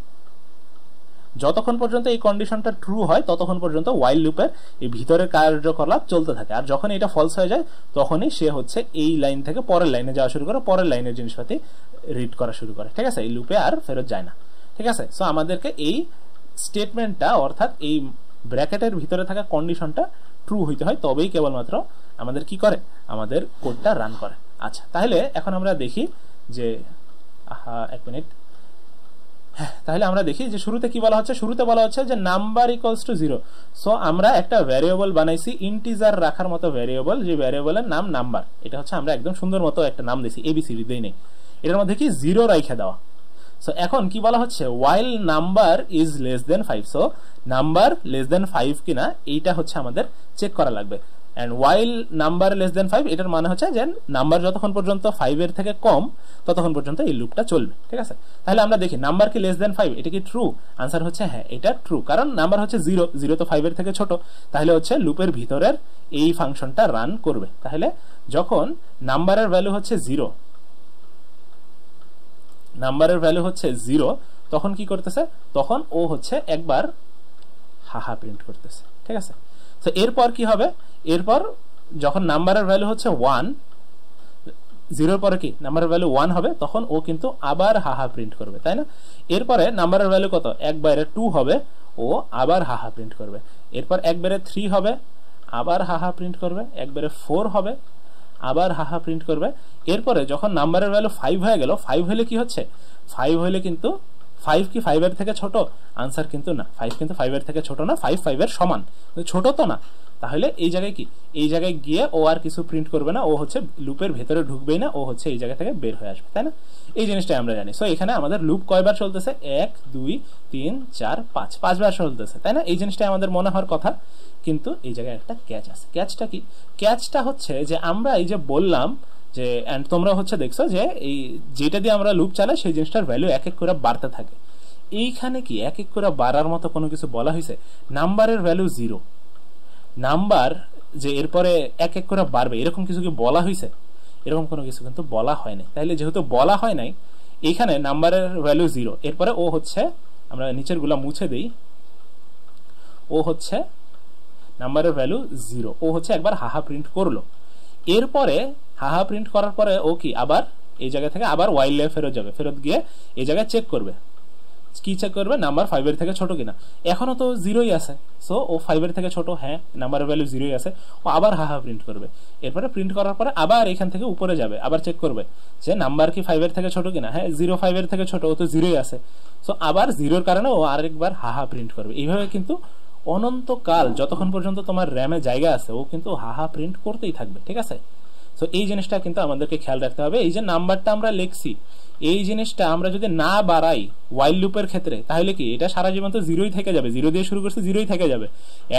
যতক্ষণ পর্যন্ত এই কন্ডিশনটা ট্রু হয় ততক্ষণ পর্যন্ত ওয়াইল লুপের এই ভিতরের কার্যকলাপ চলতে থাকে। আর যখন এটা ফলস হয়ে যায় তখনই সে হচ্ছে এই লাইন থেকে পরের লাইনে যাওয়া শুরু করে, পরের লাইনের জিনিসপাতি রিড করা শুরু করে, ঠিক আছে। এই লুপে আর ফেরত যায় না, ঠিক আছে। সো আমাদেরকে এই স্টেটমেন্টটা অর্থাৎ এই ব্র্যাকেটের ভিতরে থাকা কন্ডিশনটা ট্রু হইতে হয়, তবেই কেবলমাত্র আমাদের কি করে, আমাদের কোডটা রান করে। আচ্ছা, তাহলে এখন আমরা দেখি যে এক মিনিট, তাহলে আমরা দেখি যে শুরুতে কি বলা হচ্ছে, শুরুতে বলা হচ্ছে যে নাম্বার ইকুয়ালস টু 0। সো আমরা একটা ভ্যারিয়েবল বানাইছি ইন্টিজার রাখার মতো ভ্যারিয়েবল, যে ভ্যারিয়েবলের নাম নাম্বার। এটা হচ্ছে আমরা একদম সুন্দর মতো একটা নাম দিছি, এবিসিডি দেই নেই, এটার মধ্যে কি 0 রাইখা দেওয়া। সো এখন কি বলা হচ্ছে, while number is less than 5। So number less than 5 কিনা এইটা হচ্ছে আমাদের চেক করা লাগবে। And while number less than 5 এটার মানে হচ্ছে যে নাম্বার যতক্ষণ পর্যন্ত 5 এর থেকে কম ততক্ষণ পর্যন্ত এই লুপটা চলবে, ঠিক আছে। তাহলে আমরা দেখি নাম্বার কি লেস দেন 5, এটা কি ট্রু, আনসার হচ্ছে হ্যাঁ এটা ট্রু, কারণ নাম্বার হচ্ছে 0, 0 তো 5 এর থেকে ছোট, তাহলে হচ্ছে লুপের ভিতরের এই ফাংশনটা রান করবে। তাহলে যখন নাম্বারের ভ্যালু হচ্ছে 0, নাম্বারের ভ্যালু হচ্ছে 0, তখন কি করতেছে, তখন ও হচ্ছে একবার হাহা প্রিন্ট করতেছে, ঠিক আছে। তো এরপর কি হবে, এরপর যখন নাম্বারের ভ্যালু হচ্ছে 1, 0 পরে কি নাম্বারের ভ্যালু 1 হবে, তখন ও কিন্তু আবার হাহা প্রিন্ট করবে, তাই না। এরপরে নাম্বারের ভ্যালু কত, 1/2 হবে, ও আবার হাহা প্রিন্ট করবে। এরপর 1/3 হবে, আবার হাহা প্রিন্ট করবে। 1/4 হবে, আবার হাহা প্রিন্ট করবে। এরপরে যখন নাম্বারের ভ্যালু 5 হয়ে গেল, 5 হলে কি হচ্ছে, 5 হলে কিন্তু 5 কি 5 এর থেকে ছোট, আনসার কিন্তু না, 5 কিন্তু 5 এর থেকে ছোট না, 5 5 এর সমান, ছোট তো না। তাহলে এই জায়গায় কি, এই জায়গায় গিয়ে ও আর কিছু প্রিন্ট করবে না, ও হচ্ছে লুপের ভেতরে ঢুকবেই না, ও হচ্ছে এই জায়গা থেকে বের হয়ে আসবে, তাই না। এই জিনিসটাই আমরা জানি। সো এখানে আমাদের লুপ কয়বার চলতেছে, 1 2 3 4 5, 5 বার চলতেছে, তাই না। এই জিনিসটাই আমাদের মনে হওয়ার কথা, কিন্তু এই জায়গায় একটা ক্যাচ আছে। ক্যাচটা কি, ক্যাচটা হচ্ছে যে আমরা এই যে বললাম যে, এন্ড তোমরা হচ্ছে দেখছো যে এই যেটা দিয়ে আমরা লুপ চালাই সেই জিনিসটার ভ্যালু এক এক করে বাড়তে থাকে। এইখানে কি এক এক করে বাড়ার মতো কোনো কিছু বলা হয়েছে, নাম্বারের ভ্যালু 0, নাম্বার যে এরপরে এক এক করে বাড়বে এরকম কিছু কি বলা হয়েছে, এরকম কোনো কিছু কিন্তু বলা হয় নাই। তাইলে যেহেতু বলা হয় নাই, এখানে নাম্বারের ভ্যালু 0, এরপরে ও হচ্ছে, আমরা নিচের গুলা মুছে দেই, ও হচ্ছে নাম্বারের ভ্যালু 0, ও হচ্ছে একবার হাহা প্রিন্ট করলো। এরপরে হাহা প্রিন্ট করার পরে ও কি আবার এই জায়গা থেকে আবার ওয়াইল ফেরত যাবে, ফেরত গিয়ে এই জায়গায় চেক করবে, কি চেক করবে, নাম্বার 5 এর থেকে ছোট কিনা। এখনো তো 0ই আছে, সো ও 5 এর থেকে ছোট, হ্যাঁ নাম্বারের ভ্যালু 0ই আছে, ও আবার হাহা প্রিন্ট করবে। এরপরে প্রিন্ট করার পরে আবার এখান থেকে উপরে যাবে, আবার চেক করবে যে নাম্বার কি 5 এর থেকে ছোট কিনা, হ্যাঁ 0 5 এর থেকে ছোট, ও তো 0ই আছে, সো আবার 0-র কারণে ও আরেকবার হাহা প্রিন্ট করবে। এইভাবে কিন্তু অনন্তকাল যতক্ষণ পর্যন্ত তোমার র্যামে জায়গা আছে ও কিন্তু হাহা প্রিন্ট করতেই থাকবে, ঠিক আছে। সো এই জিনিসটা কিন্তু আমাদেরকে খেয়াল রাখতে হবে। এই যে নাম্বারটা আমরা লিখছি, এই জিনিসটা আমরা যদি না বাড়াই ওয়াইল লুপের ক্ষেত্রে, তাহলে কি এটা সারা জীবন তো 0ই থেকে যাবে, 0 দিয়ে শুরু করছে 0ই থেকে যাবে।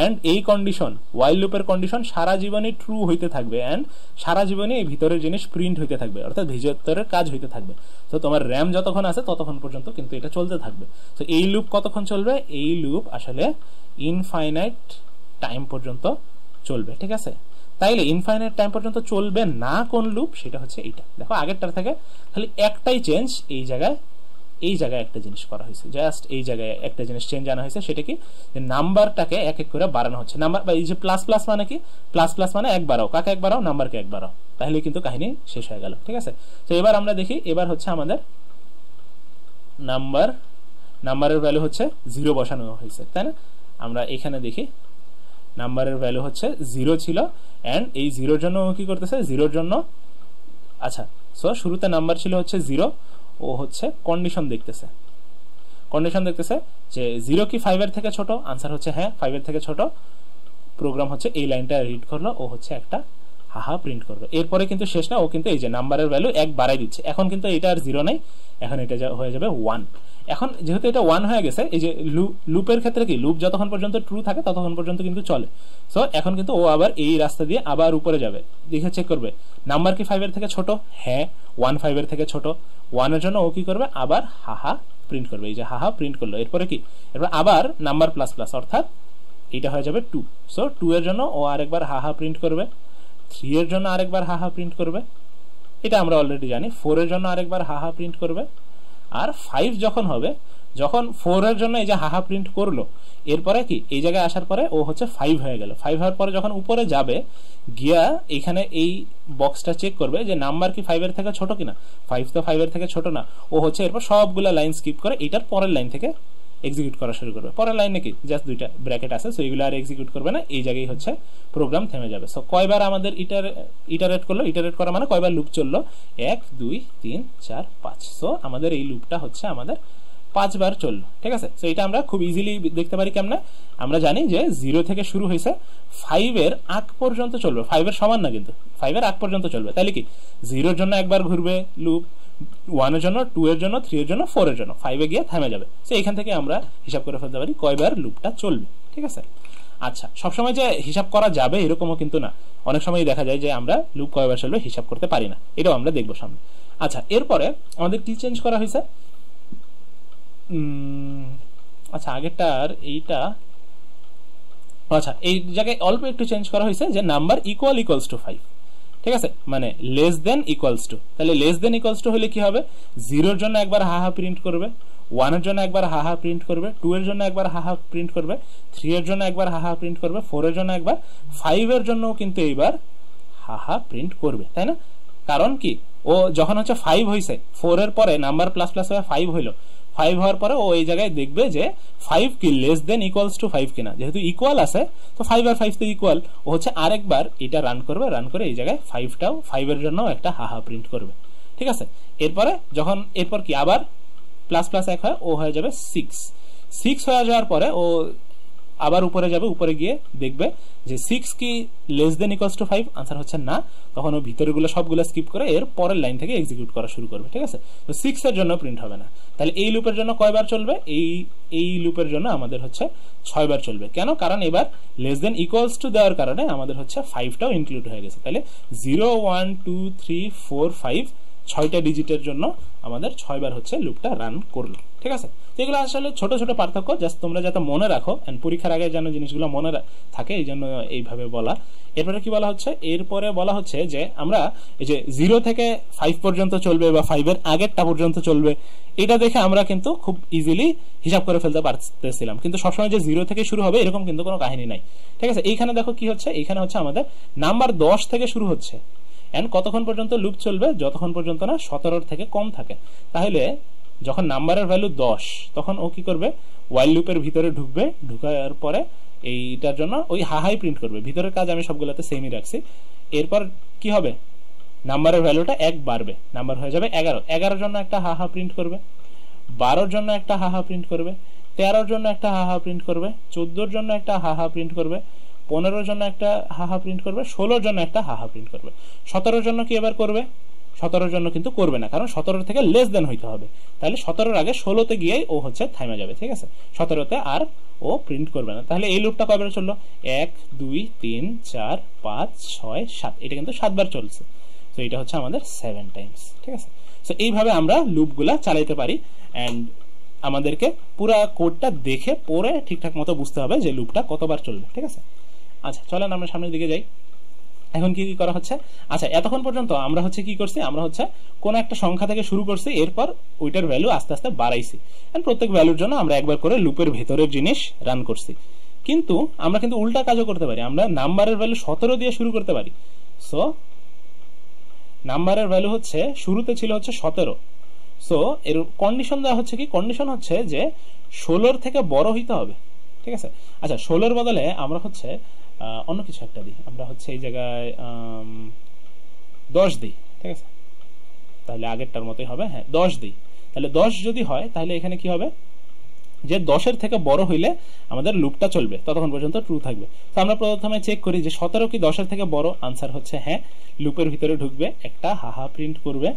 এন্ড এই কন্ডিশন, ওয়াইল লুপের কন্ডিশন সারা জীবনই ট্রু হইতে থাকবে, এন্ড সারা জীবনই এই ভিতরের জিনিস প্রিন্ট হইতে থাকবে, অর্থাৎ ভিতরের কাজ হইতে থাকবে। তো তোমার র্যাম যতক্ষণ আছে ততক্ষণ পর্যন্ত কিন্তু এটা চলতে থাকবে। তো এই লুপ কতক্ষণ চলবে, এই লুপ আসলে ইনফাইনাইট টাইম পর্যন্ত চলবে, ঠিক আছে। তাইলে ইনফাইনাইট টাইম পর্যন্ত চলবে না কোন লুপ, সেটা হচ্ছে এইটা। দেখো আগেরটার থেকে খালি একটাই চেঞ্জ, এই জায়গায় একটা জিনিস করা হয়েছে, জাস্ট এই জায়গায় একটা জিনিস চেঞ্জ আনা হয়েছে। সেটা কি, যে নাম্বারটাকে এক এক করে বাড়ানো হচ্ছে। নাম্বার বা এই যে প্লাস প্লাস মানে কি, প্লাস প্লাস মানে এক বাড়াও, কাকে এক বাড়াও, নাম্বারকে এক বাড়াও, তাহলে কিন্তু কাহিনী শেষ হয়ে গেল, ঠিক আছে। তো এবার আমরা দেখি, এবার হচ্ছে আমাদের নাম্বারের ভ্যালু হচ্ছে 0 বসানো হয়েছে, তাই না। আমরা এখানে দেখি নাম্বারের ভ্যালু হচ্ছে 0 ছিল, এন্ড এই 0-র জন্য কি করতেছে, 0-র জন্য আচ্ছা সো শুরুতে নাম্বার ছিল হচ্ছে 0, ও হচ্ছে কন্ডিশন দেখতেছে যে 0 কি 5 এর থেকে ছোট, আনসার হচ্ছে হ্যাঁ 5 এর থেকে ছোট। প্রোগ্রাম হচ্ছে এই লাইনটা রিড করলো, ও হচ্ছে একটা হাহা প্রিন্ট করবে। এরপরে কিন্তু শেষ না, ও কিন্তু এই যে নাম্বারের ভ্যালু 1 বাড়াই দিচ্ছে। এখন কিন্তু এটা আর 0 নাই, এখন এটা হয়ে যাবে 1। এখন যেহেতু এটা 1 হয়ে গেছে, এই যে লুপের ক্ষেত্রে কি, লুপ যতক্ষণ পর্যন্ত ট্রু থাকে ততক্ষণ পর্যন্ত কিন্তু চলে। সো এখন কিন্তু ও আবার এই রাস্তা দিয়ে আবার উপরে যাবে, দেখে চেক করবে নাম্বার কি 5 এর থেকে ছোট, হ্যাঁ 1 5 এর থেকে ছোট। 1 এর জন্য ও কি করবে, আবার হাহা প্রিন্ট করবে। এই যে হাহা প্রিন্ট করলো, এরপরে কি, এরপর আবার নাম্বার প্লাস প্লাস, অর্থাৎ এটা হয়ে যাবে 2। সো 2 এর জন্য ও আরেকবার হাহা প্রিন্ট করবে, 3 এর জন্য আরেকবার হাহা প্রিন্ট করবে, এটা আমরা অলরেডি জানি। 4 এর জন্য আরেকবার হাহা প্রিন্ট করবে। আর 5 যখন হবে, যখন 4 এর জন্য এই যে হাহা প্রিন্ট করলো, এরপরে কি এই জায়গায় আসার পরে ও হচ্ছে 5 হয়ে গেল। 5 হওয়ার পরে যখন উপরে যাবে গিয়া এখানে এই বক্সটা চেক করবে যে নাম্বার কি 5 এর থেকে ছোট কিনা। 5 তো 5 এর থেকে ছোট না, ও হচ্ছে এরপর সবগুলা লাইন স্কিপ করে এটার পরের লাইন থেকে এক্সিকিউট করা শুরু করবে। পরের লাইনে কি জাস্ট দুইটা ব্র্যাকেট আছে, সো এগুলো আর এক্সিকিউট করবে না, এই জায়গায় হচ্ছে প্রোগ্রাম থেমে যাবে। সো কয়বার আমাদের ইটারেট করলো, ইটারেট করা মানে কয়বার লুপ চললো, 1 2 3 4 5। সো আমাদের এই লুপটা হচ্ছে আমাদের 5 বার চললো, ঠিক আছে। সো এটা আমরা খুব ইজিলি দেখতে পারি কেমনে, আমরা জানি যে 0 থেকে শুরু হয়েছে, 5 এর আগ পর্যন্ত চলবে। 5 এর সমান না কিন্তু, 5 এর আগ পর্যন্ত চলবে। তাহলে কি 0 এর জন্য একবার ঘুরবে লুপ, 1 এর জন্য, 2 এর জন্য, 3 এর জন্য, 4 এর জন্য, 5 এ গিয়ে থেমে যাবে। সো এখান থেকে আমরা হিসাব করে ফেলতে পারি কয়বার লুপটা চলবে, ঠিক আছে। আচ্ছা, সবসময় যে হিসাব করা যাবে এরকমও কিন্তু না, অনেক সময় দেখা যায় যে আমরা লুপ কয়বার চলবে হিসাব করতে পারি না, এটাও আমরা দেখবো সামনে। আচ্ছা, এরপরে আমাদের কি চেঞ্জ করা হয়েছে, আচ্ছা আগেরটার এইটা, আচ্ছা এই জায়গায় অল্প একটু চেঞ্জ করা হয়েছে যে নাম্বার ইকুয়ালস টু 5, ঠিক আছে, মানে লেস দেন ইকুয়ালস টু। তাহলে লেস দেন ইকুয়ালস টু হলে কি হবে, 0 এর জন্য একবার হাহা প্রিন্ট করবে, 1 এর জন্য একবার হাহা প্রিন্ট করবে, 2 এর জন্য একবার হাহা প্রিন্ট করবে, 3 এর জন্য একবার হাহা প্রিন্ট করবে, 4 এর জন্য একবার, 5 এর জন্য কিন্তু এইবার হাহা প্রিন্ট করবে, তাই না। কারণ কি, ও যখন হচ্ছে 5 হয়েছে, 4 এর পরে নাম্বার প্লাস প্লাস হয়ে 5 হইলো, 5 হওয়ার পরে ও এই জায়গায় দেখবে যে 5 কি লেস দেন ইকুয়ালস টু 5 কিনা। যেহেতু ইকুয়াল আছে, তো 5 আর 5 তো ইকুয়াল, ও হচ্ছে আরেকবার এটা রান করবে, রান করে এই জায়গায় 5 এর জন্য একটা হাহা প্রিন্ট করবে, ঠিক আছে। এরপরে যখন এরপর কি আবার প্লাস প্লাস 1 হয়, ও হয়ে যাবে 6 হয়ে যাওয়ার পরে ও আবার উপরে যাবে, উপরে গিয়ে দেখবে যে 6 কি less than equals to 5, answer হচ্ছে না। তখন ও ভিতরে গুলো সবগুলো স্কিপ করে এর পরের লাইন থেকে এক্সিকিউট করা শুরু করবে, ঠিক আছে। তো 6 এর জন্য প্রিন্ট হবে না। তাহলে এই লুপের জন্য কয়বার চলবে, এই লুপের জন্য আমাদের হচ্ছে 6 বার চলবে। কেন, কারণ এবার লেস দেন ইকুয়ালস টু দেওয়ার কারণে আমাদের হচ্ছে 5টাও ইনক্লুড হয়ে গেছে। তাহলে 0 1 2 3 4 5 6টা ডিজিটের জন্য আমাদের 6 বার হচ্ছে লুপটা রান করলো, ঠিক আছে। তো এগুলো আসলে ছোট ছোট পার্থক্য, জাস্ট তোমরা যাতে মনে রাখো, এন্ড পরীক্ষার আগে যেন জিনিসগুলো মনে থাকে, এই জন্য এইভাবে বলা। এরপরে কি বলা হচ্ছে, এরপরে বলা হচ্ছে যে আমরা এই যে 0 থেকে 5 পর্যন্ত চলবে বা 5 এর আগেরটা পর্যন্ত চলবে, এটা দেখে আমরা কিন্তু খুব ইজিলি হিসাব করে ফেলতে পারতেছিলাম। কিন্তু সবসময় যে 0 থেকে শুরু হবে এরকম কিন্তু কোনো কাহিনী নাই, ঠিক আছে। এইখানে দেখো কি হচ্ছে, এইখানে হচ্ছে আমাদের নাম্বার 10 থেকে শুরু হচ্ছে, এন্ড কতক্ষণ পর্যন্ত লুপ চলবে, যতক্ষণ পর্যন্ত না 17 থেকে কম থাকে। তাহলে যখন নাম্বারের ভ্যালু 10, তখন ও কি করবে, ওয়াইল লুপের ভিতরে ঢুকবে, ঢুকার পরে এইটার জন্য ওই হাহাই প্রিন্ট করবে। ভিতরের কাজ আমি সবগুলোতে সেমই রাখছি। এরপর কি হবে, নাম্বারের ভ্যালুটা 1 বাড়বে, নাম্বার হয়ে যাবে 11। 11 জন্য একটা হাহা প্রিন্ট করবে, 12 জন্য একটা হাহা প্রিন্ট করবে, 13 জন্য একটা হাহা প্রিন্ট করবে, 14 জন্য একটা হাহা প্রিন্ট করবে, 15 জন্য একটা হাহা প্রিন্ট করবে, 16 জন্য একটা হাহা প্রিন্ট করবে। 17 জন্য কি এবার করবে, 17 জন্য কিন্তু করবে না, কারণ 17 থেকে লেস দেন হইতে হবে। তাহলে 17 আগে 16তে গিয়েই ও হচ্ছে থামে যাবে, ঠিক আছে। 17তে আর ও প্রিন্ট করবে না। তাহলে এই লুপটা কয়বার চললো, 1 2 3 4 5 6 7, এটা কিন্তু 7 বার চলছে। তো এটা হচ্ছে আমাদের 7 টাইমস, ঠিক আছে। তো এইভাবে আমরা লুপগুলা চালাইতে পারি, এন্ড আমাদেরকে পুরো কোডটা দেখে পড়ে ঠিকঠাক মতো বুঝতে হবে যে লুপটা কতবার চলবে, ঠিক আছে। আচ্ছা চলেন আমরা সামনের দিকে যাই। এখন কি কি করা হচ্ছে, আচ্ছা এতক্ষণ পর্যন্ত আমরা হচ্ছে কি করছি, আমরা হচ্ছে কোন একটা সংখ্যা থেকে শুরু করছি, এরপর ওইটার ভ্যালু আস্তে আস্তে বাড়াইছি, প্রত্যেক ভ্যালুর জন্য আমরা একবার করে লুপের ভেতরের জিনিস রান করছি। কিন্তু আমরা কিন্তু উল্টা কাজও করতে পারি, আমরা নাম্বারের ভ্যালু 17 দিয়ে শুরু করতে পারি। সো নাম্বারের ভ্যালু হচ্ছে শুরুতে ছিল হচ্ছে 17। সো এর কন্ডিশন দেওয়া হচ্ছে কি, কন্ডিশন হচ্ছে যে 16 থেকে বড় হইতে হবে, ঠিক আছে। আচ্ছা 16 বদলে আমরা হচ্ছে অন্য কিছু একটা দিই, আমরা হচ্ছে এই জায়গায় 10 দিই, ঠিক আছে, তাহলে আগেরটার মতোই হবে। হ্যাঁ 10 দিই, তাহলে 10 যদি হয় তাহলে এখানে কি হবে, যে 10-এর থেকে বড় হইলে আমাদের লুপটা চলবে, ততক্ষণ পর্যন্ত ট্রু থাকবে। তো আমরা প্রথমে চেক করি যে 17 কি 10-এর থেকে বড়, আনসার হচ্ছে হ্যাঁ। লুপের ভিতরে ঢুকবে, একটা হাহা প্রিন্ট করবে,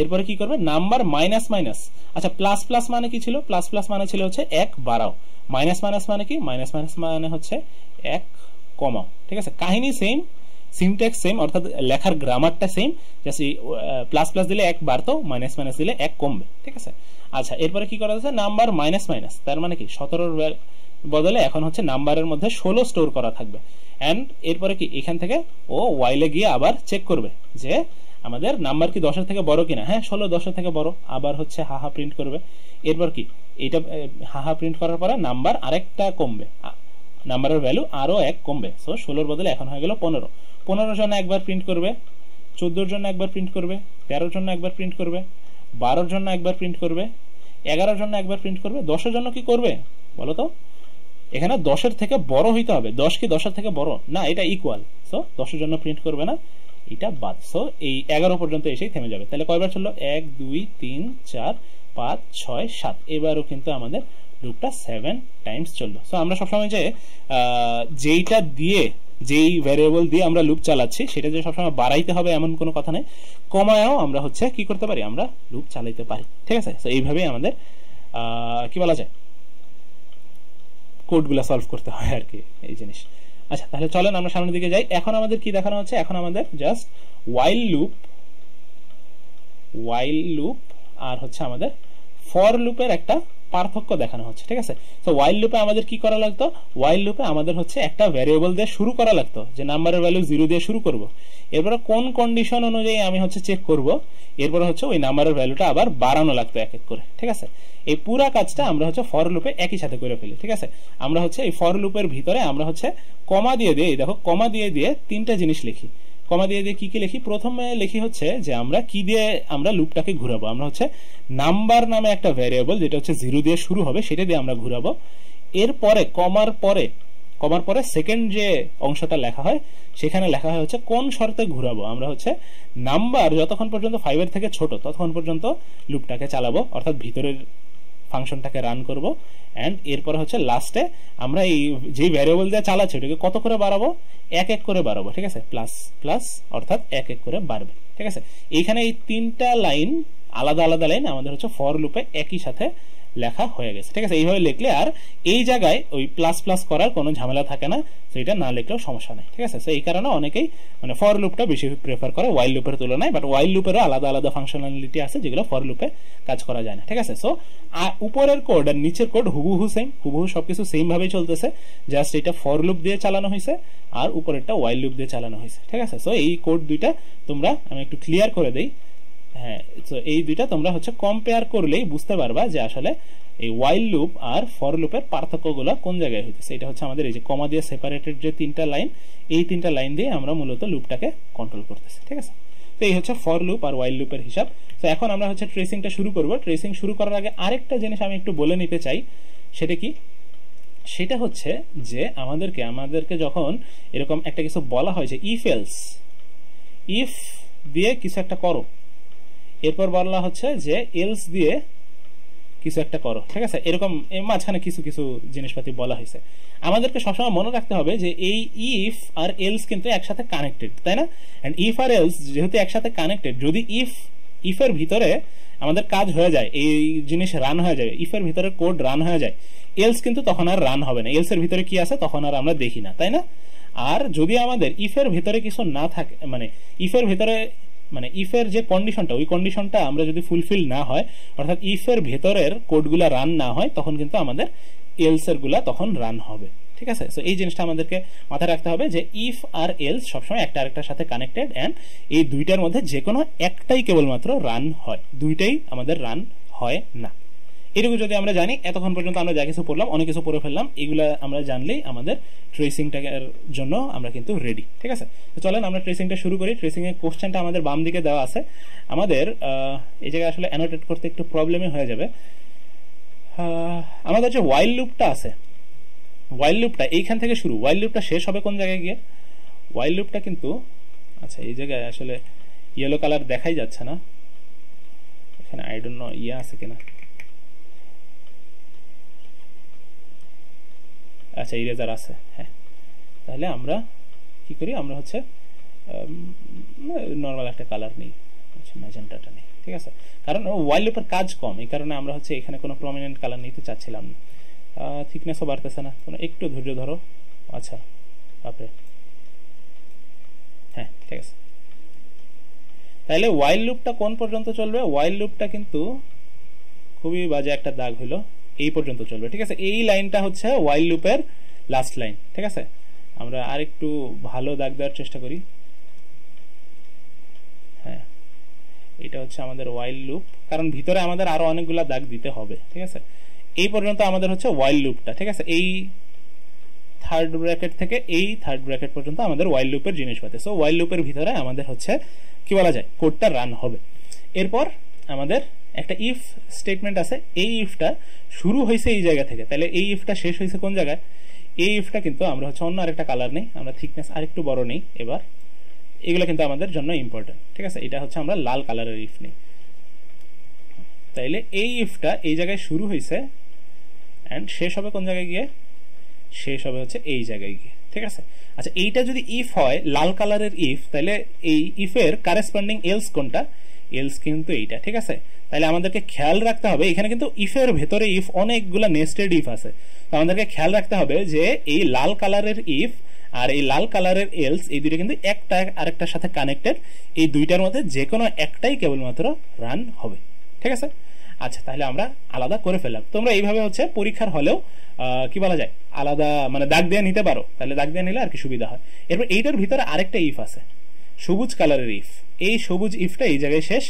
এরপরে কি করবে, নাম্বার মাইনাস মাইনাস। আচ্ছা প্লাস প্লাস মানে কি ছিল, প্লাস প্লাস মানে ছিল হচ্ছে এক বাড়াও, মাইনাস মাইনাস মানে কি, মাইনাস মাইনাস মানে হচ্ছে এক কমাও, ঠিক আছে। কাহিনী সেম, সিনট্যাক্স সেম, অর্থাৎ লেখার গ্রামারটা সেম, জাস্ট প্লাস প্লাস দিলে এক বাড়তো, মাইনাস মাইনাস দিলে এক কমবে, ঠিক আছে। আচ্ছা এরপরে কি করা যাচ্ছে, নাম্বার মাইনাস মাইনাস, তার মানে কি 17-র বদলে এখন হচ্ছে নাম্বারের মধ্যে 16 স্টোর করা থাকবে। এন্ড এরপরে কি এখান থেকে ও ওয়াইলে গিয়ে আবার চেক করবে যে আমাদের নাম্বার কি 10-এর থেকে বড় কিনা, হ্যাঁ 16 10-এর থেকে বড়, আবার হচ্ছে হাহা প্রিন্ট করবে। এরপর কি এটা হাহা প্রিন্ট করার পরে নাম্বার আরেকটা কমবে, নাম্বারের ভ্যালু আরো এক কমবে। সো 16-র বদলে এখন হয়ে গেল 15। 15-র জন্য একবার প্রিন্ট করবে, 14-র জন্য একবার প্রিন্ট করবে, 13-র জন্য একবার প্রিন্ট করবে, 12-র জন্য একবার প্রিন্ট করবে, 11-র জন্য একবার প্রিন্ট করবে, 10-এর জন্য কি করবে বলো তো, এখানে 10-এর থেকে বড় হইতে হবে, 10 কি 10-এর থেকে বড় না, এটা ইকুয়াল। সো 10-এর জন্য প্রিন্ট করবে না, এটা বাদ। সো এই 11 পর্যন্ত এসেই থেমে যাবে। তাহলে কয়বার চললো, 1 2 3 4 5 6 7, এবারও কিন্তু আমাদের লুপটা 7 টাইমস চললো। সো আমরা সবসময় যে যেইটা দিয়ে, যেই ভ্যারিয়েবল দিয়ে আমরা লুপ চালাচ্ছি সেটা যে সবসময় বাড়াইতে হবে এমন কোনো কথা নেই, কমায়ও আমরা হচ্ছে কি করতে পারি, আমরা লুপ চালাইতে পারি, ঠিক আছে। তো এইভাবেই আমাদের কি বলা যায়, কোডগুলা সলভ করতে হয় আর কি, এই জিনিস। আচ্ছা তাহলে চলেন আমরা সামনের দিকে যাই। এখন আমাদের কি দেখানো হচ্ছে, এখন আমাদের জাস্ট ওয়াইল লুপ আর হচ্ছে আমাদের ফর লুপের একটা পার্থক্য দেখানো হচ্ছে, ঠিক আছে। তো ওয়াইল লুপে আমাদের কি করা লাগতো, ওয়াইল লুপে আমাদের হচ্ছে একটা ভ্যারিয়েবল দিয়ে শুরু করা লাগতো, যে নাম্বারের ভ্যালু 0 দিয়ে শুরু করব, এরপরে কোন কন্ডিশন অনুযায়ী আমি হচ্ছে চেক করব, এরপরে হচ্ছে ওই নাম্বারের ভ্যালুটা আবার বাড়ানো লাগতো এক এক করে, ঠিক আছে। এই পুরা কাজটা আমরা হচ্ছে ফর লুপে একই সাথে করে ফেলি, ঠিক আছে। আমরা হচ্ছে এই ফর লুপের ভিতরে আমরা হচ্ছে কমা দিয়ে দিয়ে, দেখো কমা দিয়ে দিয়ে তিনটা জিনিস লিখি। কমা দিয়ে দিয়ে কি কি লিখি, প্রথমে লিখি হচ্ছে যে আমরা কি দিয়ে আমরা লুপটাকে ঘুরাবো, আমরা হচ্ছে নাম্বার নামে একটা ভ্যারিয়েবল যেটা হচ্ছে 0 দিয়ে শুরু হবে সেটা দিয়ে আমরা ঘুরাবো। এরপরে কমার পরে সেকেন্ড যে অংশটা লেখা হয় সেখানে লেখা হয় হচ্ছে কোন শর্তে ঘুরাবো, আমরা হচ্ছে নাম্বার যতক্ষণ পর্যন্ত 5-এর থেকে ছোট ততক্ষণ পর্যন্ত লুপটাকে চালাবো, অর্থাৎ ভিতরের ফাংশনটাকে রান করব। এন্ড এরপরে হচ্ছে লাস্টে আমরা এই যে ভ্যারিয়েবল দিয়ে চালাচ্ছি ওটাকে কত করে বাড়াবো, এক এক করে বাড়াবো, ঠিক আছে, প্লাস প্লাস অর্থাৎ এক এক করে বাড়বে, ঠিক আছে। এইখানে এই তিনটা লাইন আলাদা আলাদা লাইন আমাদের হচ্ছে ফর লুপে একই সাথে লেখা হয়ে গেছে, ঠিক আছে। এইভাবে লিখলে আর এই জায়গায় ওই প্লাস প্লাস করার কোনো ঝামেলা থাকে না, সেটা না লিখলেও সমস্যা নেই, ঠিক আছে। তো এই কারণে অনেকেই মানে ফর লুপটা বেশি প্রেফার করে ওয়াইল লুপের তুলনায়, বাট ওয়াইল লুপেরও আলাদা আলাদা ফাংশনালিটি আছে যেগুলো ফর লুপে কাজ করা যায় না, ঠিক আছে। সো উপরের কোড আর নিচের কোড হুবহু সেম, হুবহু সবকিছু সেম ভাবেই চলতেছে, জাস্ট এটা ফর লুপ দিয়ে চালানো হয়েছে আর উপরেরটা ওয়াইল লুপ দিয়ে চালানো হয়েছে, ঠিক আছে। সো এই কোড দুইটা তোমরা আমি একটু ক্লিয়ার করে দেই, হ্যাঁ। তো এই দুইটা তোমরা হচ্ছে কম্পেয়ার করলেই বুঝতে পারবা যে আসলে এই ওয়াইল লুপ আর ফর লুপের পার্থক্যগুলো কোন জায়গায় হইতেছে। এটা হচ্ছে আমাদের এই যে কমা দিয়ে সেপারেটেড যে তিনটা লাইন, এই তিনটা লাইন দিয়ে আমরা মূলত লুপটাকে কন্ট্রোল করতেছি, ঠিক আছে। তো এই হচ্ছে ফর লুপ আর ওয়াইল লুপের হিসাব। তো এখন আমরা হচ্ছে ট্রেসিংটা শুরু করব। ট্রেসিং শুরু করার আগে আরেকটা জিনিস আমি একটু বলে নিতে চাই, সেটা কি, সেটা হচ্ছে যে আমাদেরকে যখন এরকম একটা কিছু বলা হয় যে ইফ এলস, ইফ দিয়ে কিছু একটা করো, এরপর বলা হচ্ছে যে এলস দিয়ে কিছু একটা করো, ঠিক আছে, এরকম মাঝখানে কিছু কিছু জিনিসপাতি বলা হয়েছে। আমাদেরকে সবসময় মনে রাখতে হবে যে এই ইফ আর এলস কিন্তু একসাথে কানেক্টেড, তাই না। এন্ড ইফ আর এলস যেহেতু একসাথে কানেক্টেড, যদি ইফ এর ভিতরে আমাদের কাজ হয়ে যায়, এই জিনিস রান হয়ে যায়, ইফ এর ভিতরে কোড রান হয়ে যায়, এলস কিন্তু তখন আর রান হবে না, এলস এর ভিতরে কি আছে তখন আর আমরা দেখি না, তাই না। আর যদি আমাদের ইফ এর ভিতরে কিছু না থাকে, মানে ইফের ভিতরে মানে ইফের যে কন্ডিশনটা, ওই কন্ডিশনটা আমরা যদি ফুলফিল না হয়, অর্থাৎ ইফের ভেতরের কোডগুলা রান না হয়, তখন কিন্তু আমাদের এলস এর গুলা তখন রান হবে, ঠিক আছে। সো এই জিনিসটা আমাদেরকে মাথায় রাখতে হবে যে ইফ আর এলস সবসময় একটা আরেকটার সাথে কানেক্টেড, অ্যান্ড এই দুইটার মধ্যে যে কোনো একটাই কেবলমাত্র রান হয়, দুইটাই আমাদের রান হয় না। এটুকু যদি আমরা জানি, এতক্ষণ পর্যন্ত আমরা যা কিছু পড়লাম, অনেক কিছু পড়ে ফেললাম, এগুলা আমরা জানলেই আমাদের ট্রেসিংটার জন্য আমরা কিন্তু রেডি। ঠিক আছে, তো চলেন আমরা ট্রেসিংটা শুরু করি। ট্রেসিং এর কোশ্চেনটা আমাদের বাম দিকে দেওয়া আছে। আমাদের এই জায়গায় আসলে অ্যানোটেট করতে একটু প্রবলেমই হয়ে যাবে। আমাদের যে ওয়াইল লুপটা আছে, ওয়াইল লুপটা এইখান থেকে শুরু, ওয়াইল লুপটা শেষ হবে কোন জায়গায় গিয়ে? ওয়াইল লুপটা কিন্তু, আচ্ছা এই জায়গায় আসলে ইয়েলো কালার দেখাই যাচ্ছে না, এখানে আই ডোন্ট নো ইয়ে আছে কিনা। আচ্ছা ইরেজার আছে, হ্যাঁ। তাহলে আমরা কি করি, আমরা হচ্ছে নর্মাল একটা কালার নিই, ম্যাজেন্টাটা নিই। ঠিক আছে, কারণ ওয়াইল লুপের কাজ কম, এই কারণে আমরা হচ্ছে এখানে কোনো প্রমিনেন্ট কালার নিতে চাচ্ছিলাম না। থিকনেসও বাড়তেছে না, কোনো একটু ধৈর্য ধরো। আচ্ছা বাপরে, হ্যাঁ ঠিক আছে। তাহলে ওয়াইল লুপটা কোন পর্যন্ত চলবে? ওয়াইল লুপটা কিন্তু খুবই বাজে একটা দাগ হইলো, এই পর্যন্ত চলবে। ঠিক আছে, এই লাইনটা হচ্ছে ওয়াইল লুপের লাস্ট লাইন। ঠিক আছে, আমরা আরেকটু ভালো দাগ দেওয়ার চেষ্টা করি। হ্যাঁ, এটা হচ্ছে আমাদের ওয়াইল লুপ, কারণ ভিতরে আমাদের আরো অনেকগুলা দাগ দিতে হবে। ঠিক আছে, এই পর্যন্ত আমাদের হচ্ছে ওয়াইল লুপটা। ঠিক আছে, এই থার্ড ব্র্যাকেট থেকে এই থার্ড ব্র্যাকেট পর্যন্ত আমাদের ওয়াইল লুপের জিনিসপাতি। সো ওয়াইল লুপের ভিতরে আমাদের হচ্ছে কি বলা যায়, কোডটা রান হবে। এরপর আমাদের একটা ইফ স্টেটমেন্ট আছে, এই ইফটা শুরু হয়েছে এই জায়গা থেকে, তাহলে এই ইফটা শেষ হয়েছে কোন জায়গায়? এই ইফটা কিন্তু আমরা হচ্ছে অন্য আরেকটা কালার নেই, আমরা থিকনেস আরেকটু বড় নেই এবার। এগুলো কিন্তু আমাদের জন্য ইম্পর্টেন্ট। ঠিক আছে, এটা হচ্ছে আমরা লাল কালারের ইফ নেই। তাইলে এই ইফটা এই জায়গায় শুরু হয়েছে এন্ড শেষ হবে কোন জায়গায় গিয়ে? শেষ হবে হচ্ছে এই জায়গায় গিয়ে। ঠিক আছে, আচ্ছা এইটা যদি ইফ হয় লাল কালারের ইফ, তাহলে এই ইফের কারেসপন্ডিং এলস কোনটা? এলস কিন্তু এইটা। ঠিক আছে, তাহলে আমাদেরকে খেয়াল রাখতে হবে, এখানে কিন্তু ইফের ভেতরে ইফ অনেকগুলা নেস্টেড ইফ আছে, তো আমাদেরকে খেয়াল রাখতে হবে যে এই লাল কালারের ইফ আর এই লাল কালারের এলস, এই দুইটা কিন্তু একটা আরেকটার সাথে কানেক্টেড, এই দুইটার মধ্যে যে কোনো একটাই কেবলমাত্র রান হবে। ঠিক আছে, আচ্ছা তাহলে আমরা আলাদা করে ফেললাম। তোমরা এইভাবে হচ্ছে পরীক্ষার হলেও কি বলা যায়, আলাদা মানে দাগ দিয়ে নিতে পারো, তাহলে দাগ দিয়ে নিলে আর কি সুবিধা হয়। এরপর এইটার ভিতরে আরেকটা ইফ আছে, সবুজ কালারের ইফ, এই সবুজ ইফটা এই জায়গায় শেষ,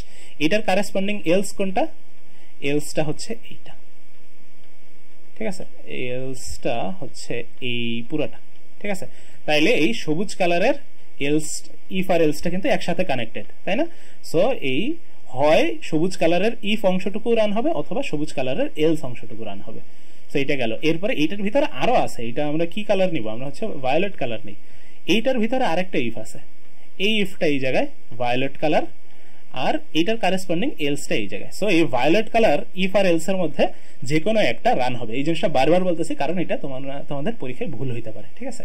এটার কারেসপন্ডিং এলস কোনটা? এলসটা হচ্ছে এইটা। ঠিক আছে, এলসটা হচ্ছে এই পুরাটা। ঠিক আছে, তাইলে এই সবুজ কালারের এলস, ইফ আর এলসটা কিন্তু একসাথে কানেক্টেড, তাই না? সো এই হয় সবুজ কালারের ইফ অংশটুকু রান হবে, অথবা সবুজ কালারের এলস অংশটুকু রান হবে। সো এটা গেল। এরপরে এইটার ভিতরে আরো আছে, এটা আমরা কি কালার নিব? আমরা হচ্ছে ভায়োলেট কালার নিই। এইটার ভিতরে আরেকটা ইফ আছে, এই ইফটা এই জায়গায় ভায়োলেট কালার, আর এইটার কারেসপন্ডিং এলসটা এই জায়গায়। সো এই ভায়োলেট কালার ইফ আর এলস এর মধ্যে যে কোনো একটা রান হবে। এই জিনিসটা বারবার বলতেছি কারণ এটা তোমাদের পরীক্ষায় ভুল হইতে পারে। ঠিক আছে,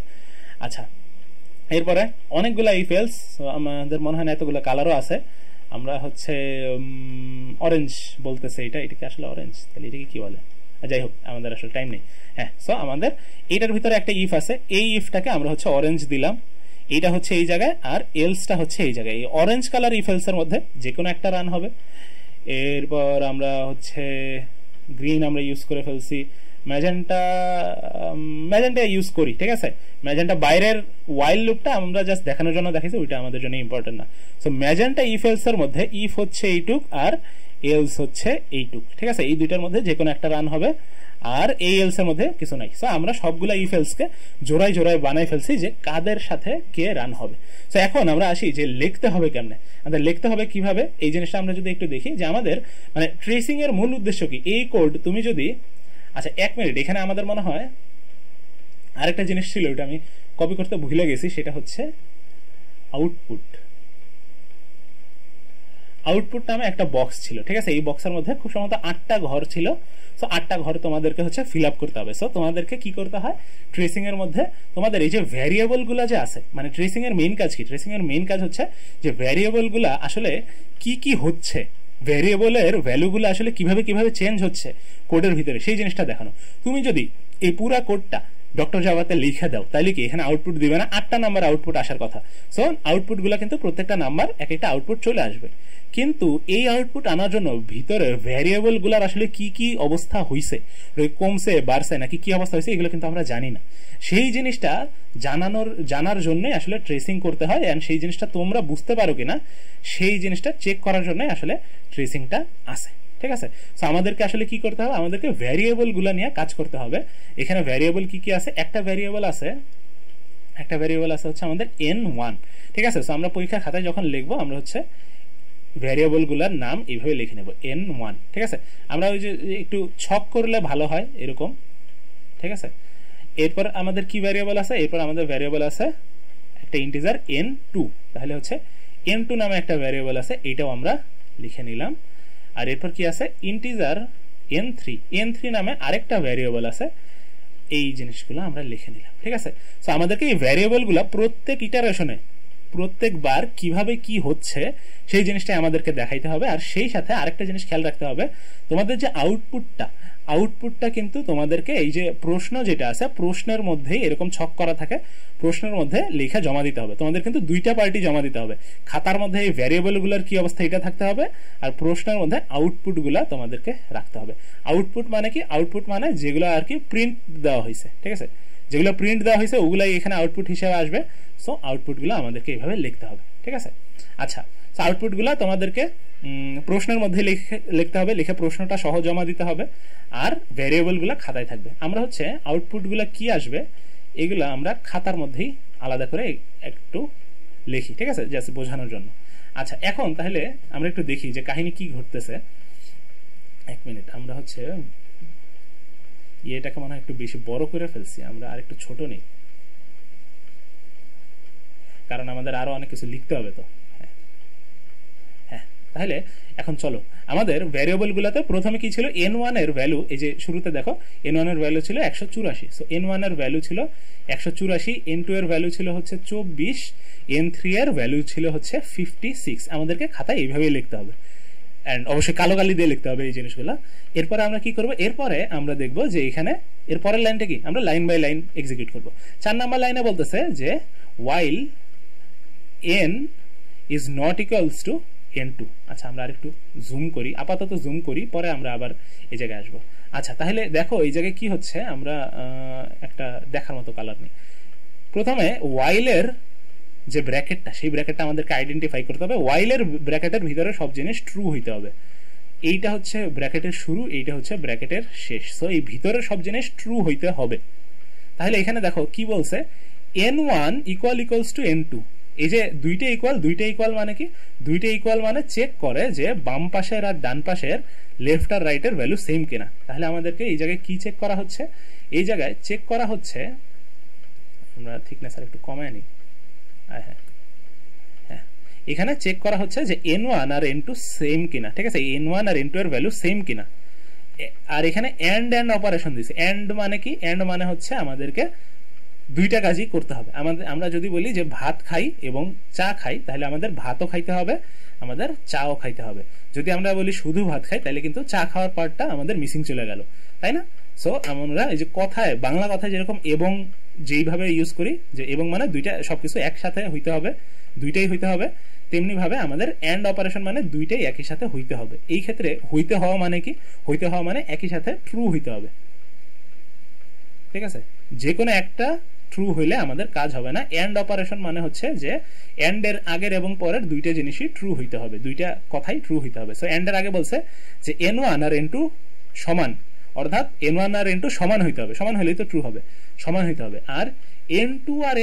আচ্ছা এরপরে অনেকগুলা ইফ এলস, আমাদের মনে হয় না এতগুলো কালারও আছে। আমরা হচ্ছে অরেঞ্জ বলতেছে, এটাকে আসলে অরেঞ্জ, তাহলে এটাকে কি বলে? যাই হোক, আমাদের আসলে টাইম নেই। হ্যাঁ, সো আমাদের এটার ভিতরে একটা ইফ আছে, এই ইফটাকে আমরা হচ্ছে অরেঞ্জ দিলাম, এটা হচ্ছে এই জায়গায়, আর এলসটা হচ্ছে এই জায়গায়। এই অরেঞ্জ কালার ইফ এলস এর মধ্যে যে কোনো একটা রান হবে। এরপর আমরা হচ্ছে গ্রিন আমরা ইউজ করে ফেলছি, ম্যাজেন্টা ইউজ করি। ঠিক আছে, ম্যাজেন্টা বাইরের ওয়াইল লুপটা আমরা জাস্ট দেখানোর জন্য দেখাইছি, ওইটা আমাদের জন্য ইম্পর্টেন্ট না। সো ম্যাজেন্টা ইফ এলস এর মধ্যে ইফ হচ্ছে এইটুক আর এলস হচ্ছে এইটুক। ঠিক আছে, এই দুইটার মধ্যে যে কোনো একটা রান হবে, আর এই এলস এর মধ্যে কিছু নাই। সো আমরা সবগুলা ইফ এলস কে জোড়ায় জোড়ায় বানাই ফেলছি যে কাদের সাথে কে রান হবে। সো এখন আমরা আসি যে লিখতে হবে কেমনে, আমাদের লিখতে হবে কিভাবে, এই জিনিসটা আমরা যদি একটু দেখি যে আমাদের মানে ট্রেসিং এর মূল উদ্দেশ্য কি। এই কোড তুমি যদি, আচ্ছা এক মিনিট, এখানে আমাদের মনে হয় আরেকটা জিনিস ছিল, ওটা আমি কপি করতে ভুলে গেছি, সেটা হচ্ছে আউটপুট। আউটপুট নামে একটা বক্স ছিল। ঠিক আছে, এই বক্সের মধ্যে খুব সম্ভবত 8টা ঘর ছিল। সো 8টা ঘর তোমাদেরকে হচ্ছে ফিল আপ করতে হবে। সো তোমাদেরকে কি করতে হয়, ট্রেসিং এর মধ্যে তোমাদের এই যে ভ্যারিয়েবল গুলা যে আছে, মানে ট্রেসিং এর মেইন কাজ কি? ট্রেসিং এর মেইন কাজ হচ্ছে যে ভ্যারিয়েবল গুলা আসলে কি কি হচ্ছে, ভ্যারিয়েবলের ভ্যালুগুলো আসলে কিভাবে কিভাবে চেঞ্জ হচ্ছে কোডের ভিতরে, সেই জিনিসটা দেখানো। তুমি যদি এই পুরা কোডটা ডক্টর জাভাতে লিখে দাও, তাইলে কি এখানে আউটপুট দিবে না? 8টা নাম্বার আউটপুট আসার কথা। সো আউটপুট গুলা কিন্তু প্রত্যেকটা নাম্বার এক একটা আউটপুট চলে আসবে, কিন্তু এই আউটপুট আনার জন্য ভিতরে ভ্যারিয়েবল গুলার আসলে কি কি অবস্থা হইছে, কমছে বাড়ছে নাকি কি অবস্থা হয়েছে, এগুলো কিন্তু আমরা জানি না। সেই জিনিসটা জানার জন্য আসলে ট্রেসিং করতে হয়, এন্ড সেই জিনিসটা তোমরা বুঝতে পারো কিনা সেই জিনিসটা চেক করার জন্য আসলে ট্রেসিংটা আছে। ঠিক আছে, সো আমাদেরকে আসলে কি করতে হবে, আমাদেরকে ভ্যারিয়েবল গুলা নিয়ে কাজ করতে হবে। এখানে ভ্যারিয়েবল কি কি আছে, একটা ভ্যারিয়েবল আছে হচ্ছে আমাদের n1। ঠিক আছে, সো আমরা পরীক্ষার খাতায় যখন লিখবো আমরা হচ্ছে ভ্যারিয়েবল গুলার নাম এইভাবে লিখে নেব n1। ঠিক আছে, আমরা ওই যে একটু ছক করলে ভালো হয় এরকম। ঠিক আছে, এরপর আমাদের কি ভ্যারিয়েবল আছে, এরপর আমাদের ভ্যারিয়েবল আছে একটা ইন্টিজার n2, তাহলে হচ্ছে n2 নামে একটা ভ্যারিয়েবল আছে, এটাও আমরা লিখে নিলাম। আর এরপর কি আছে, ইন্টিজার n3 নামে আরেকটা ভ্যারিয়েবল আছে, এই জিনিসগুলো আমরা লিখে নিলাম। ঠিক আছে, সো আমাদেরকে এই ভ্যারিয়েবল গুলা প্রত্যেক ইটারেশনে প্রত্যেকবার কিভাবে কি হচ্ছে সেই জিনিসটা আমাদেরকে দেখাইতে হবে। আর সেই সাথে আরেকটা জিনিস খেয়াল রাখতে হবে, তোমাদের যে আউটপুটটা কিন্তু তোমাদেরকে এই যে প্রশ্ন যেটা আছে প্রশ্নের মধ্যেই এরকম ছক করা থাকে, প্রশ্নের মধ্যে লেখা জমা দিতে হবে। তোমাদের কিন্তু দুইটা পার্টি জমা দিতে হবে, খাতার মধ্যে এই ভ্যারিয়েবল গুলার কি অবস্থা এটা থাকতে হবে, আর প্রশ্নের মধ্যে আউটপুট গুলা তোমাদেরকে রাখতে হবে। আউটপুট মানে কি, আউটপুট মানে যেগুলো আর কি প্রিন্ট দেওয়া হয়েছে। ঠিক আছে, যেগুলো প্রিন্ট দেওয়া হয়েছে ওগুলাই এখানে আউটপুট হিসেবে আসবে। সো আউটপুট গুলো আমাদেরকে এইভাবে লিখতে হবে। ঠিক আছে, আচ্ছা, সো আউটপুট গুলা তোমাদেরকে প্রশ্নের মধ্যে লিখতে হবে, লিখে প্রশ্নটা সহ জমা দিতে হবে, আর ভ্যারিয়েবল গুলা খাতায় থাকবে। আমরা হচ্ছে আউটপুট গুলা কি আসবে এগুলা আমরা খাতার মধ্যেই আলাদা করে একটু লিখি। ঠিক আছে, জাস্ট বোঝানোর জন্য। আচ্ছা, এখন তাহলে আমরা একটু দেখি যে কাহিনী কি ঘটতেছে। এক মিনিট, আমরা হচ্ছে এটাকে মনে হয় একটু বেশি বড় করে ফেলছি, আমরা আর একটু ছোট নেই, কারণ আমাদের আরো অনেক কিছু লিখতে হবে। তো হ্যাঁ, তাহলে এখন চলো আমাদের ভ্যারিয়েবল গুলাতে প্রথমে কি ছিল, n1 এর ভ্যালু, এই যে শুরুতে দেখো n1 এর ভ্যালু ছিল 184। সো n1 এর ভ্যালু ছিল 184, n2 এর ভ্যালু ছিল হচ্ছে 24, n3 এর ভ্যালু ছিল হচ্ছে 56। আমাদেরকে খাতায় এইভাবে লিখতে হবে, এন্ড অবশ্যই কালো কালি দিয়ে লিখতে হবে এই জিনিসগুলা। এরপরে আমরা কি করব, এরপরে আমরা দেখব যে এখানে এর পরের লাইনটা কি, আমরা লাইন বাই লাইন এক্সিকিউট করব। 4 নাম্বার লাইনে বলতেছে যে while n is not equals to n2। আচ্ছা, আমরা আরেকটু জুম করি, আপাতত জুম করি, পরে আমরা আবার এই জায়গায় আসবো। আচ্ছা, তাহলে দেখো এই জায়গায় কি হচ্ছে, আমরা একটা দেখার মতো কালার নেই। প্রথমে while এর যে ব্র্যাকেটটা, সেই ব্র্যাকেটটা আমাদেরকে আইডেন্টিফাই করতে হবে। while এর ব্র্যাকেটের ভিতরে সব জিনিস ট্রু হইতে হবে। এইটা হচ্ছে ব্র্যাকেটের শুরু, এইটা হচ্ছে ব্র্যাকেটের শেষ। সো এই ভিতরের সব জিনিস ট্রু হইতে হবে। তাহলে এখানে দেখো কি বলছে, n1 ইকুয়ালস টু n2। এই যে দুইটা ইকুয়াল মানে কি, দুইটা ইকুয়াল মানে চেক করে যে বাম পাশের আর ডান পাশের, লেফট আর রাইটের ভ্যালু সেম কিনা। তাহলে আমাদেরকে এই জায়গায় কি চেক করা হচ্ছে, এই জায়গায় চেক করা হচ্ছে, আমরা থিকনেস আর একটু কমায় নিই। হ্যাঁ, এখানে চেক করা হচ্ছে যে n1 আর n2 সেম কিনা। ঠিক আছে, n1 আর n2 এর ভ্যালু সেম কিনা। আর এখানে এন্ড অপারেশন দিয়েছে। এন্ড মানে কি, এন্ড মানে হচ্ছে আমাদেরকে দুইটা কাজই করতে হবে। আমরা যদি বলি যে ভাত খাই এবং চা খাই, তাহলে আমাদের ভাতও খাইতে হবে, আমাদের চাও খাইতে হবে। যদি আমরা বলি শুধু ভাত খাই, তাহলে কিন্তু চা খাওয়ার পার্টটা আমাদের মিসিং চলে গেল, তাই না? সো আমরা এই যে কথায়, বাংলা কথায় যেরকম এবং যেইভাবে ইউজ করি, যে এবং মানে দুইটা সবকিছু একসাথে হইতে হবে, দুইটাই হইতে হবে, তেমনি ভাবে আমাদের এন্ড অপারেশন মানে দুইটাই একই সাথে হইতে হবে। এই ক্ষেত্রে হইতে হওয়া মানে কি, হইতে হওয়া মানে একই সাথে ট্রু হইতে হবে। ঠিক আছে, যে কোনো একটা ট্রু হইলে আমাদের কাজ হবে না। এন্ড অপারেশন মানে হচ্ছে যে এন্ড এর আগের এবং পরের দুইটা জিনিসই ট্রু হইতে হবে, দুইটা কথাই ট্রু হইতে হবে। সো এন্ড এর আগে বলছে যে n1 আর n2 সমান, অর্থাৎ n1 আর n2 সমান হইতে হবে, সমান হলেই তো ট্রু হবে, সমান হইতে হবে। আর n2 আর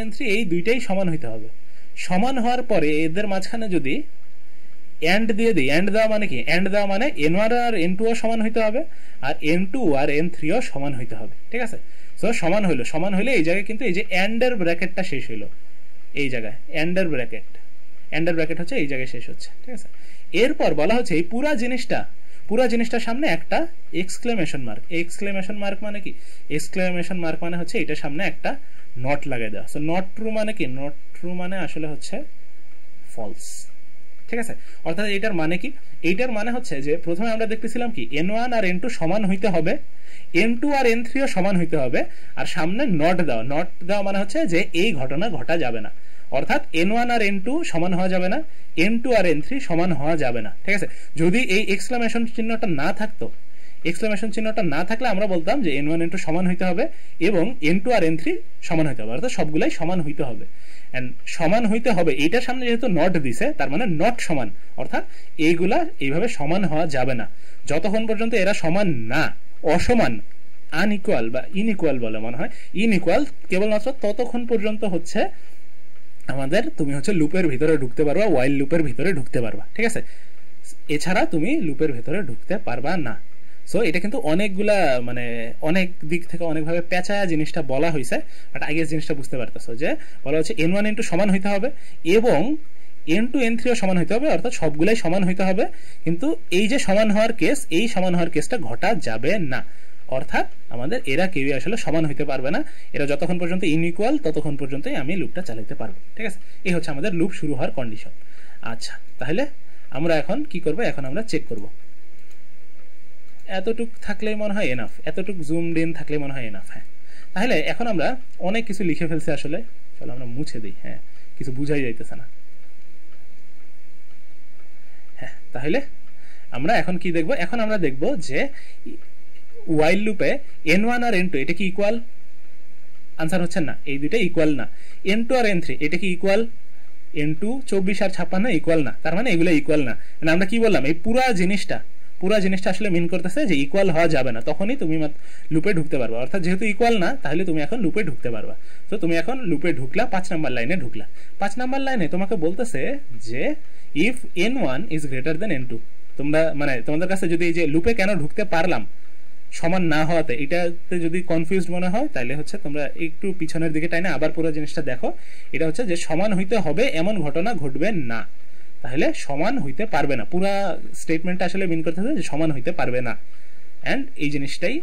n3 এই দুইটাই সমান হইতে হবে। সমান হওয়ার পরে এদের মাঝখানে যদি এন্ড দিয়ে দিই, এন্ড দেওয়া মানে কি, এন্ড দেওয়া মানে n1 আর n2 সমান হইতে হবে, আর n2 আর n3 সমান হইতে হবে। ঠিক আছে, সো সমান হইলে এই জায়গায় কিন্তু এই যে এন্ড এর ব্র্যাকেটটা শেষ হইলো, এই জায়গায় এন্ড এর ব্র্যাকেট হচ্ছে এই জায়গায় শেষ হচ্ছে। ঠিক আছে, এরপর বলা হচ্ছে এই পুরা জিনিসটার সামনে একটা এক্সক্লেমেশন মার্ক মানে কি, এক্সক্লেমেশন মার্ক মানে হচ্ছে এটার সামনে একটা নট লাগাই দেওয়া। সো নট ট্রু মানে কি, নট ট্রু মানে আসলে হচ্ছে ফলস। ঠিক আছে। অর্থাৎ এটার মানে কি, এইটার মানে হচ্ছে যে প্রথমে আমরা দেখতেছিলাম কি n1 আর n2 সমান হইতে হবে, n2 আর n3 ও সমান হইতে হবে, আর সামনে নট দেওয়া মানে হচ্ছে যে এই ঘটনা ঘটা যাবে না। অর্থাৎ n1 আর n2 সমান হওয়া যাবে না, n2 আর n3 সমান হওয়া যাবে না। ঠিক আছে, যদি এই এক্সক্লামেশন চিহ্নটা না থাকতো, এক্সক্লামেশন চিহ্নটা না থাকলে আমরা বলতাম যে n1 n2 সমান হইতে হবে এবং n2 আর n3 সমান হইতে হবে, অর্থাৎ সবগুলাই সমান হইতে হবে। এন্ড সমান হইতে হবে এইটার সামনে যেহেতু নট দিছে, তার মানে নট সমান, অর্থাৎ এইগুলা এইভাবে সমান হওয়া যাবে না যতক্ষণ পর্যন্ত এরা সমান না, অসমান, আনইকুয়াল বা ইনইকুয়াল বলে মনে হয়, ইনইকুয়াল কেবলমাত্র ততক্ষণ পর্যন্ত হচ্ছে আমাদের তুমি হচ্ছে লুপের ভিতরে ঢুকতে পারবা, ওয়াইল লুপের ভিতরে ঢুকতে পারবা। ঠিক আছে, এছাড়া তুমি লুপের ভিতরে ঢুকতে পারবা না। সো এটা কিন্তু অনেকগুলা মানে অনেক দিক থেকে অনেকভাবে পেঁচায়া জিনিসটা বলা হয়েছে, বাট আগে জিনিসটা বুঝতে পারতেছো যে বলা হচ্ছে n1 n2 সমান হইতে হবে এবং n2 n3 ও সমান হইতে হবে, অর্থাৎ সবগুলাই সমান হইতে হবে। কিন্তু এই যে সমান হওয়ার কেস, এই সমান হওয়ার কেসটা ঘটা যাবে না, অর্থাৎ আমাদের এরা কেউই আসলে সমান হইতে পারবে না, এরা যতক্ষণ পর্যন্ত ইনইকুয়াল ততক্ষণ পর্যন্তই আমি লুপটা চালাতে পারবো। ঠিক আছে, এই হচ্ছে আমাদের লুপ শুরু হওয়ার কন্ডিশন। আচ্ছা, তাহলে আমরা এখন কি করব, এখন আমরা চেক করব। এতটুক থাকলেই মনে হয় এনাফ, এতটুক জুমড ইন থাকলেই মনে হয় এনাফ। হ্যাঁ, তাহলে এখন আমরা অনেক কিছু লিখে ফেলছি আসলে, চলো আমরা মুছে দিই। হ্যাঁ, কিছু বুঝাই যাইতেছে না। হ্যাঁ, তাহলে আমরা এখন কি দেখব, এখন আমরা দেখব যে ওয়াইল লুপে n1 আর n2 এটা কি ইকুয়াল, আনসার হচ্ছে না, এই দুটো ইকুয়াল না। n2 আর n3 এটা কি ইকুয়াল, n2 24 আর 56 ইকুয়াল না, তার মানে এগুলো ইকুয়াল না। মানে আমরা কি বললাম, এই পুরা জিনিসটা আসলে মিন করতেছে যে ইকুয়াল হওয়া যাবে না, তখনই তুমি লুপে ঢুকতে পারবা। অর্থাৎ যেহেতু ইকুয়াল না, তাহলে তুমি এখন লুপে ঢুকতে পারবা। তো তুমি এখন লুপে ঢুকলা, 5 নাম্বার লাইনে ঢুকলা। 5 নাম্বার লাইনে তোমাকে বলতেছে যে if n1 is greater than n2, তোমরা মানে তোমাদের কাছে যদি এই যে লুপে কেন ঢুকতে পারলাম সমান না হওয়াতে, এটাতে যদি কনফিউজড মনে হয়, তাহলে হচ্ছে তোমরা একটু পিছনের দিকে টাইনে আবার পুরো জিনিসটা দেখো। এটা হচ্ছে যে সমান হইতে হবে এমন ঘটনা ঘটবে না, তাহলে সমান হইতে পারবে না। পুরা স্টেটমেন্টটা আসলে মিন করতে হবে যে সমান হইতে পারবে না, এন্ড এই জিনিসটাই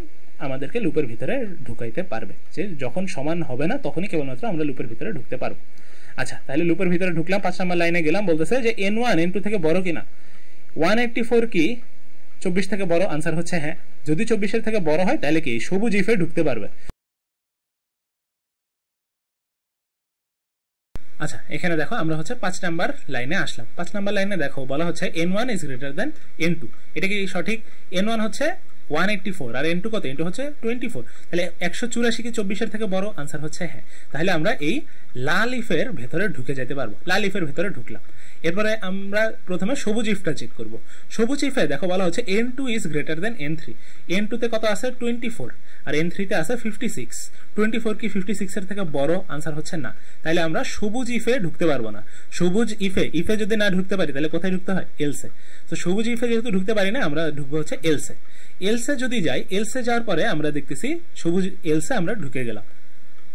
আমাদেরকে লুপের ভিতরে ঢুকাইতে পারবে, যে যখন সমান হবে না তখনই কেবলমাত্র আমরা লুপের ভিতরে ঢুকতে পারবো। আচ্ছা, তাহলে লুপের ভিতরে ঢুকলাম, 5 নাম্বার লাইনে গেলাম, বলতেছে যে n1 n2 থেকে বড় কিনা। 184 কি 24 থেকে বড়, আনসার হচ্ছে হ্যাঁ। যদি 24 থেকে বড় হয় তাহলে কি সবুজ ইফে ঢুকতে পারবে। আচ্ছা, এখানে দেখো আমরা হচ্ছে 5 নাম্বার লাইনে আসলাম। 5 নাম্বার লাইনে দেখো বলা হচ্ছে n1 is greater than n2, এটা কি সঠিক? n1 হচ্ছে 184 আর n2 কত, n2 হচ্ছে 24, তাহলে 184 কি 24 থেকে বড়, আনসার হচ্ছে হ্যাঁ। তাহলে আমরা এই লাল ইফের ভেতরে ঢুকে যেতে পারবো। লাল ইফের ভেতরে ঢুকলাম, এরপরে আমরা প্রথমে সবুজ ইফটা চেক করব। সবুজ ইফে দেখো বলা হচ্ছে n2 is greater than n3, n2 তে কত আছে 24 আর n3 তে আছে 56, 24 কি 56 এর থেকে বড়, আনসার হচ্ছে না। তাহলে আমরা সবুজ ইফে ঢুকতে পারবো না। সবুজ ইফে যদি না ঢুকতে পারি তাহলে কোথায় ঢুকতে হয়, এলসে। তো সবুজ ইফে যেহেতু ঢুকতে পারি না, আমরা ঢুকবো হচ্ছে এলসে। এলসে যদি যাই, এলসে যাওয়ার পরে আমরা দেখতেছি সবুজ এলসে আমরা ঢুকে গেলাম।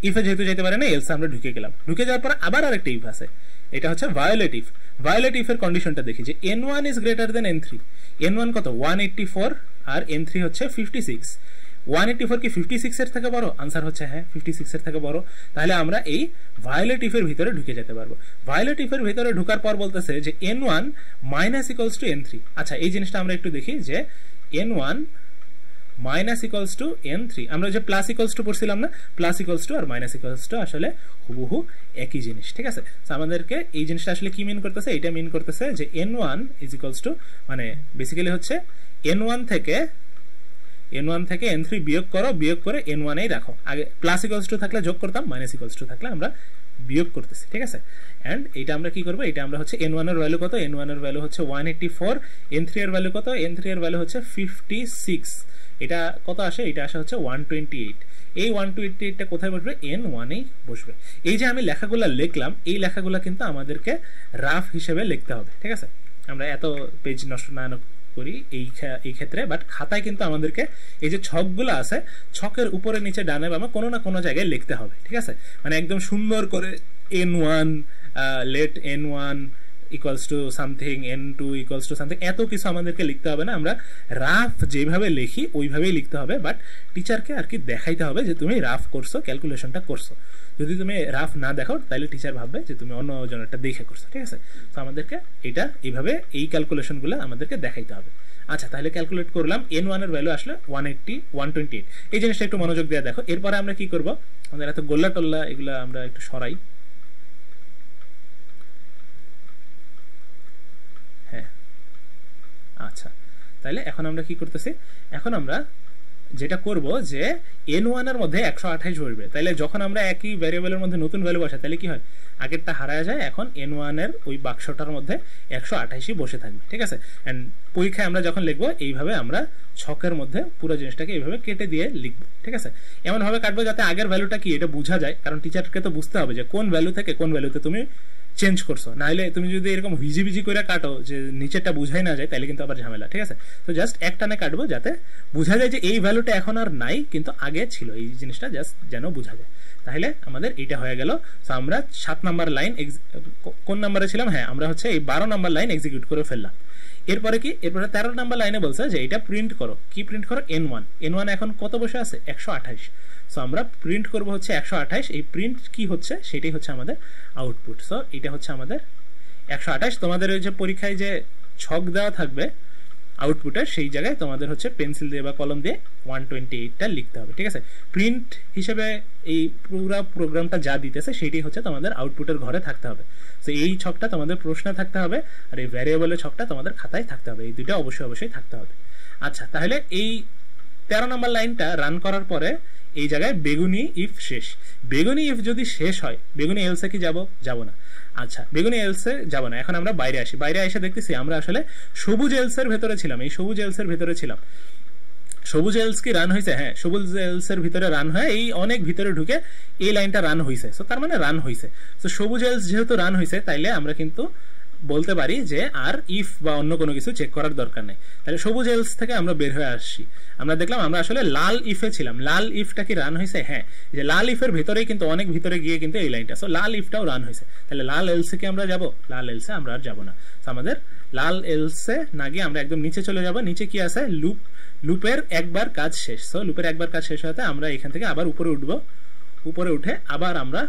ইফে যেহেতু যেতে পারে না, এলসে আমরা ঢুকে গেলাম। ঢুকে যাওয়ার পরে আবার আরেকটা ইফ আছে, এটা হচ্ছে ভায়োলেট ইফ। ভায়োলেট ইফের কন্ডিশনটা দেখি যে n1 is greater than n3, n1 কত 184 আর n3 হচ্ছে 56, 184 কি 56 এর থেকে বড়, আনসার হচ্ছে হ্যাঁ 56 এর থেকে বড়। তাহলে আমরা এই ভায়োলেট ইফের ভিতরে ঢুকে যেতে পারবো। ভায়োলেট ইফের ভিতরে ঢোকার পর বলতেছে যে n1 minus equals two n3। আচ্ছা, এই জিনিসটা আমরা একটু দেখি যে n1 minus equals two n3, আমরা যে প্লাস ইকুয়ালস টু পড়ছিলাম না, প্লাস ইকুয়ালস টু আর মাইনাস ইকুয়ালস টু আসলে হুবহু একই জিনিস। ঠিক আছে, আমাদেরকে এই জিনিসটা আসলে কি মিন করতেছে, এটা মিন করতেছে যে n1 ইজ ইকুয়ালস টু, মানে বেসিক্যালি হচ্ছে n1 থেকে n3 বিয়োগ করো, বিয়োগ করে n1 এই রাখো। আগে প্লাস ইকুয়ালস টু থাকলে যোগ করতাম, মাইনাস ইকুয়ালস টু থাকলে আমরা বিয়োগ করতেছি। ঠিক আছে, এন্ড এটা আমরা কি করবো, এটা আমরা হচ্ছে n1 এর ভ্যালু কত, n1 এর ভ্যালু হচ্ছে 184, n3 এর ভ্যালু কত, n3 এর ভ্যালু হচ্ছে 56, এটা কত আসে, এটা আসে হচ্ছে 128। এই 128টা কোথায় বসবে, n1 এই বসবে। এই যে আমি লেখাগুলা লিখলাম, এই লেখাগুলা কিন্তু আমাদেরকে রাফ হিসেবে লিখতে হবে। ঠিক আছে, আমরা এত পেজ নষ্ট না করি এই ক্ষেত্রে, বাট খাতায় কিন্তু আমাদেরকে এই যে ছকগুলো আছে, ছকের উপরে নিচে ডানে বামে কোনো না কোনো জায়গায় লিখতে হবে। ঠিক আছে, মানে একদম সুন্দর করে n1 let n1 equals to something, n2 equals to something, এত কিছু আমাদেরকে লিখতে হবে না। আমরা রাফ যেভাবে লিখি ওইভাবেই লিখতে হবে, বাট টিচারকে আর কি দেখাইতে হবে যে তুমি রাফ করছো, ক্যালকুলেশনটা করছো। যদি তুমি রাফ না দেখো তাহলে টিচার ভাববে যে তুমি অন্য জনেরটা দেখে করছো, ঠিক আছে। তো আমাদেরকে এটা এইভাবে এই ক্যালকুলেশনগুলো আমাদেরকে দেখাইতে হবে। আচ্ছা, তাহলে ক্যালকুলেট করলাম, n1 এর ভ্যালু আসলে 180, 128। এই জিনিসটা একটু মনোযোগ দিয়ে দেখো। এরপরে আমরা কি করব, আমাদের এত গোল্লা টোল্লা এগুলা আমরা একটু সরাই। হ্যাঁ, আচ্ছা, তাহলে এখন আমরা কি করতেছি, এখন আমরা যেটা করব যে n1 এর মধ্যে 128 বসবে। তাহলে যখন আমরা একই ভ্যারিয়েবলের মধ্যে নতুন ভ্যালু বসাই তাহলে কি হয়, আগেরটা হারায় যায়, এখন n1 এর ওই বাক্সটার মধ্যে 128ই বসে থাকবে, ঠিক আছে। এন্ড পরীক্ষায় আমরা যখন লিখবো এইভাবে আমরা ছকের মধ্যে পুরো জিনিসটাকে এইভাবে কেটে দিয়ে লিখবো, ঠিক আছে। এমন ভাবে কাটবো যাতে আগের ভ্যালুটা কি এটা বোঝা যায়, কারণ টিচারকে তো বুঝতে হবে যে কোন ভ্যালু থেকে কোন ভ্যালুতে তুমি চেঞ্জ করছো। নাহলে তুমি যদি এরকম হিজিবিজি করে কাটো যে নিচেরটা বুঝাই না যায় তাহলে কিন্তু আবার ঝামেলা, ঠিক আছে। তো জাস্ট একটানে কাটবো যাতে বোঝা যায় যে এই ভ্যালুটা এখন আর নাই কিন্তু আগে ছিল, এই জিনিসটা জাস্ট যেন বোঝা যায়। তাহলে আমাদের এটা হয়ে গেল। তো আমরা 7 নাম্বার লাইন কোন নাম্বারে ছিলাম, হ্যাঁ আমরা হচ্ছে এই 12 নাম্বার লাইন এক্সিকিউট করে ফেললাম। এরপরে কি, এরপরে 13 নাম্বার লাইনে বলছে যে এটা প্রিন্ট করো। কি প্রিন্ট করো, n1 এখন কত বসে আছে, 128। সো আমরা প্রিন্ট করব হচ্ছে 128। এই প্রিন্ট কি হচ্ছে সেটাই হচ্ছে আমাদের আউটপুট। সো এটা হচ্ছে আমাদের 128। তোমাদের ওই যে পরীক্ষায় যে ছক দেওয়া থাকবে আউটপুটের, সেই জায়গায় তোমাদের হচ্ছে পেন্সিল দিয়ে বা কলম দিয়ে 128টা লিখতে হবে, ঠিক আছে। প্রিন্ট হিসেবে এই পুরো প্রোগ্রামটা যা দিতেছে সেটাই হচ্ছে তোমাদের আউটপুটের ঘরে থাকতে হবে। তো এই ছকটা তোমাদের প্রশ্নে থাকতে হবে, আর এই ভ্যারিয়েবলের ছকটা তোমাদের খাতায় থাকতে হবে। এই দুইটা অবশ্যই থাকতে হবে। আচ্ছা, তাহলে এই 13 নম্বর লাইনটা রান করার পরে এই জায়গায় বেগুনি ইফ শেষ। বেগুনি ইফ যদি শেষ হয়, বেগুনি এলসে কি যাব না। আচ্ছা, বেগুনি এলসে যাব না। এখন আমরা বাইরে আসি। বাইরে এসে দেখতেছি আমরা আসলে সবুজ এলসের ভেতরে ছিলাম। এই সবুজ এলসের ভেতরে ছিলাম। সবুজ এলস কি রান হয়েছে, হ্যাঁ সবুজ এলসের ভিতরে রান হয়, এই অনেক ভিতরে ঢুকে এই লাইনটা রান হয়েছে। তো তার মানে রান হয়েছে। তো সবুজ এলস যেহেতু রান হয়েছে তাইলে আমরা কিন্তু বলতে পারি যে আর ইফ বা অন্য কোনো কিছু চেক করার দরকার নেই। তাহলে সবুজ এলস থেকে আমরা বের হয়ে আসছি। আমরা দেখলাম আমরা আসলে লাল ইফে ছিলাম। লাল ইফটা কি রান হয়েছে, হ্যাঁ যে লাল ইফের ভেতরেই কিন্তু অনেক ভিতরে গিয়ে কিন্তু এই লাইনটা, সো লাল ইফটাও রান হয়েছে। তাহলে লাল এলসে কি আমরা যাব, লাল এলসে আমরা আর যাবো না। আমাদের লাল এলসে না গিয়ে আমরা একদম নিচে চলে যাব। নিচে কি আছে, লুপ, লুপের একবার কাজ শেষ। সো লুপের একবার কাজ শেষ হতে আমরা এখান থেকে আবার উপরে উঠবো। উপরে উঠে আবার আমরা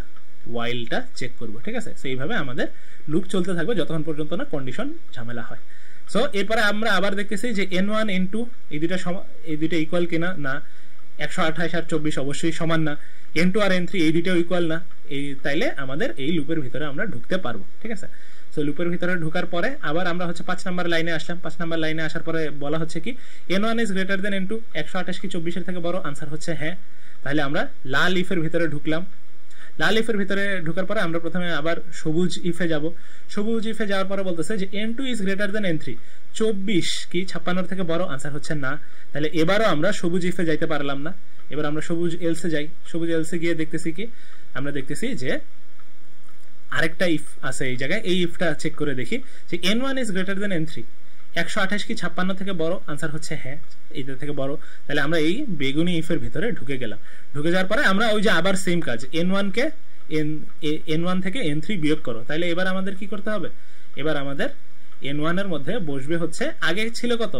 ওয়াইলটা চেক করব, ঠিক আছে। সো এইভাবে আমাদের লুপ চলতে থাকবে যতক্ষণ পর্যন্ত না কন্ডিশন ঝামেলা হয়। সো এরপরে আমরা আবার দেখতেছি যে n1 n2 এই দুইটা ইকুয়াল কিনা, না 128 আর 24 অবশ্যই সমান না। n2 আর n3 এই দুইটাও ইকুয়াল না। এই তাইলে আমাদের এই লুপের ভিতরে আমরা ঢুকতে পারবো, ঠিক আছে। সো লুপের ভিতরে ঢোকার পরে আবার আমরা হচ্ছে 5 নাম্বার লাইনে আসলাম। 5 নাম্বার লাইনে আসার পরে বলা হচ্ছে কি n1 is greater than n2, 128 কি 24 এর থেকে বড়, আনসার হচ্ছে হ্যাঁ। তাহলে আমরা লাল ইফের ভিতরে ঢুকলাম। লাল ইফের ভিতরে ঢোকার পরে আমরা প্রথমে আবার সবুজ ইফে যাব। সবুজ ইফে যাওয়ার পরে বলতেছে যে n2 is greater than n3, 24 কি 56 থেকে বড়, আনসার হচ্ছে না। তাহলে এবারও আমরা সবুজ ইফে যাইতে পারলাম না। এবার আমরা সবুজ এলসে যাই। সবুজ এলসে গিয়ে দেখতেছি কি, আমরা দেখতেছি যে আরেকটা ইফ আছে এই জায়গায়। এই ইফটা চেক করে দেখি যে n1 is greater than n3, 128 কি 56 থেকে বড়, আনসার হচ্ছে হ্যাঁ এইটা থেকে বড়। তাহলে আমরা এই বেগুনি ইফের ভিতরে ঢুকে গেলাম। ঢুকে যাওয়ার পরে আমরা ওই যে আবার সেম কাজ, n1 থেকে n3 বিয়োগ করো। তাহলে এবার আমাদের কি করতে হবে, এবার আমাদের n1 এর মধ্যে বসবে হচ্ছে, আগে ছিল কত,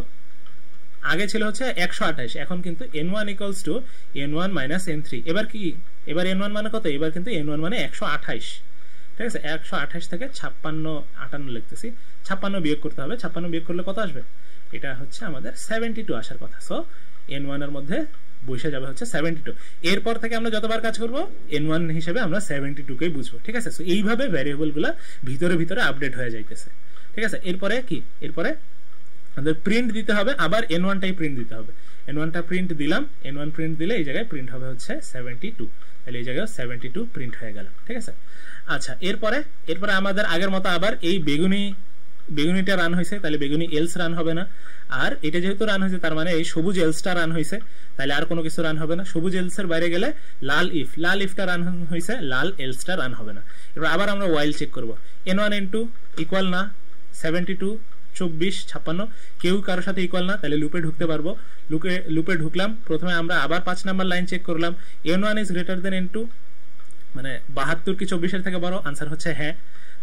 আগে ছিল হচ্ছে 128, এখন কিন্তু n1 equals two n1 minus n3। এবার কি, এবার n1 মানে কত, এবার কিন্তু n1 মানে 128, ঠিক আছে। 128 থেকে 58 লিখতেছি, 56 বিয়োগ করতে হবে। 56 বিয়োগ করলে কত আসবে, এটা হচ্ছে আমাদের 72 আসার কথা। সো n1 এর মধ্যে বসে যাবে হচ্ছে 72। এরপর থেকে আমরা যতবার কাজ করব n1 হিসেবে আমরা 72কেই বুঝবো, ঠিক আছে। সো এইভাবে ভ্যারিয়েবল গুলা ভিতরে ভিতরে আপডেট হয়ে যাইতেছে, ঠিক আছে। এরপরে কি, এরপরে আমাদের প্রিন্ট দিতে হবে, আবার n1টাই প্রিন্ট দিতে হবে। n1টা প্রিন্ট দিলাম, n1 প্রিন্ট দিলে এই জায়গায় প্রিন্ট হবে হচ্ছে 72। তাহলে এই জায়গায় 72 প্রিন্ট হয়ে গেল, ঠিক আছে। আচ্ছা, এরপরে আমাদের আগের মতো আবার এই বেগুনিটা রান হয়েছে, তাহলে বেগুনি এলস রান হবে না। আর এটা যেহেতু রান হয়েছে তার মানে এই সবুজ এলসটা রান হয়েছে, তাহলে আর কোনো কিছু রান হবে না। সবুজ এলসের বাইরে গেলে লাল ইফটা রান হয়েছে, লাল এলসটা রান হবে না। এবার আবার আমরা ওয়াইল চেক করব। n1 n2 ইকুয়াল না, 72 24 56 কেউ কারোর সাথে ইকুয়াল না, তাহলে লুপে ঢুকতে পারবো। লুপে ঢুকলাম। প্রথমে আমরা আবার 5 নাম্বার লাইন চেক করলাম, n1 is greater than n2, মানে 72 কি 24 এর থেকে বড়, আনসার হচ্ছে হ্যাঁ।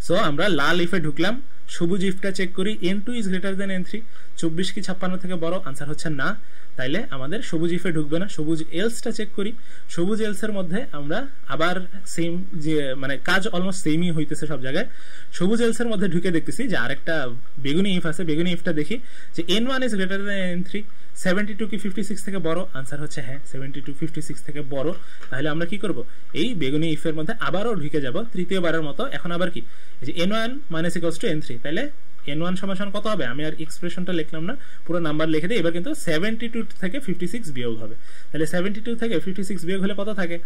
সো আমরা লাল ইফে ঢুকলাম। সবুজ ইফটা চেক করি, n2 is greater than n3, 24 কি 56 থেকে বড়, আনসার হচ্ছে না, তাইলে আমাদের সবুজ ইফে ঢুকবে না। সবুজ এলসটা চেক করি, সবুজ এলসের মধ্যে আমরা আবার সেম যে মানে কাজ অলমোস্ট সেমই হইতেছে সব জায়গায়। সবুজ এলসের মধ্যে ঢুকে দেখতেছি যে আরেকটা বেগুনি ইফ আছে, বেগুনি ইফটা দেখি যে n1 is greater than n3, 72 কি 56 থেকে বড়, আনসার হচ্ছে হ্যাঁ 72 56 থেকে বড়। তাহলে আমরা কি করব, এই বেগুনি ইফের মধ্যে আবারও ঢুকে যাব তৃতীয়বারের মতো। এখন আবার কি, এই যে n1 minus equals two n3, তাহলে n1 সমান কত হবে, আমি আর এক্সপ্রেশনটা লিখলাম না, পুরো নাম্বার লিখে দিই। এবার কিন্তু 72 থেকে 56 বিয়োগ হবে, তাহলে 72 থেকে 56 বিয়োগ হলে কত থাকে,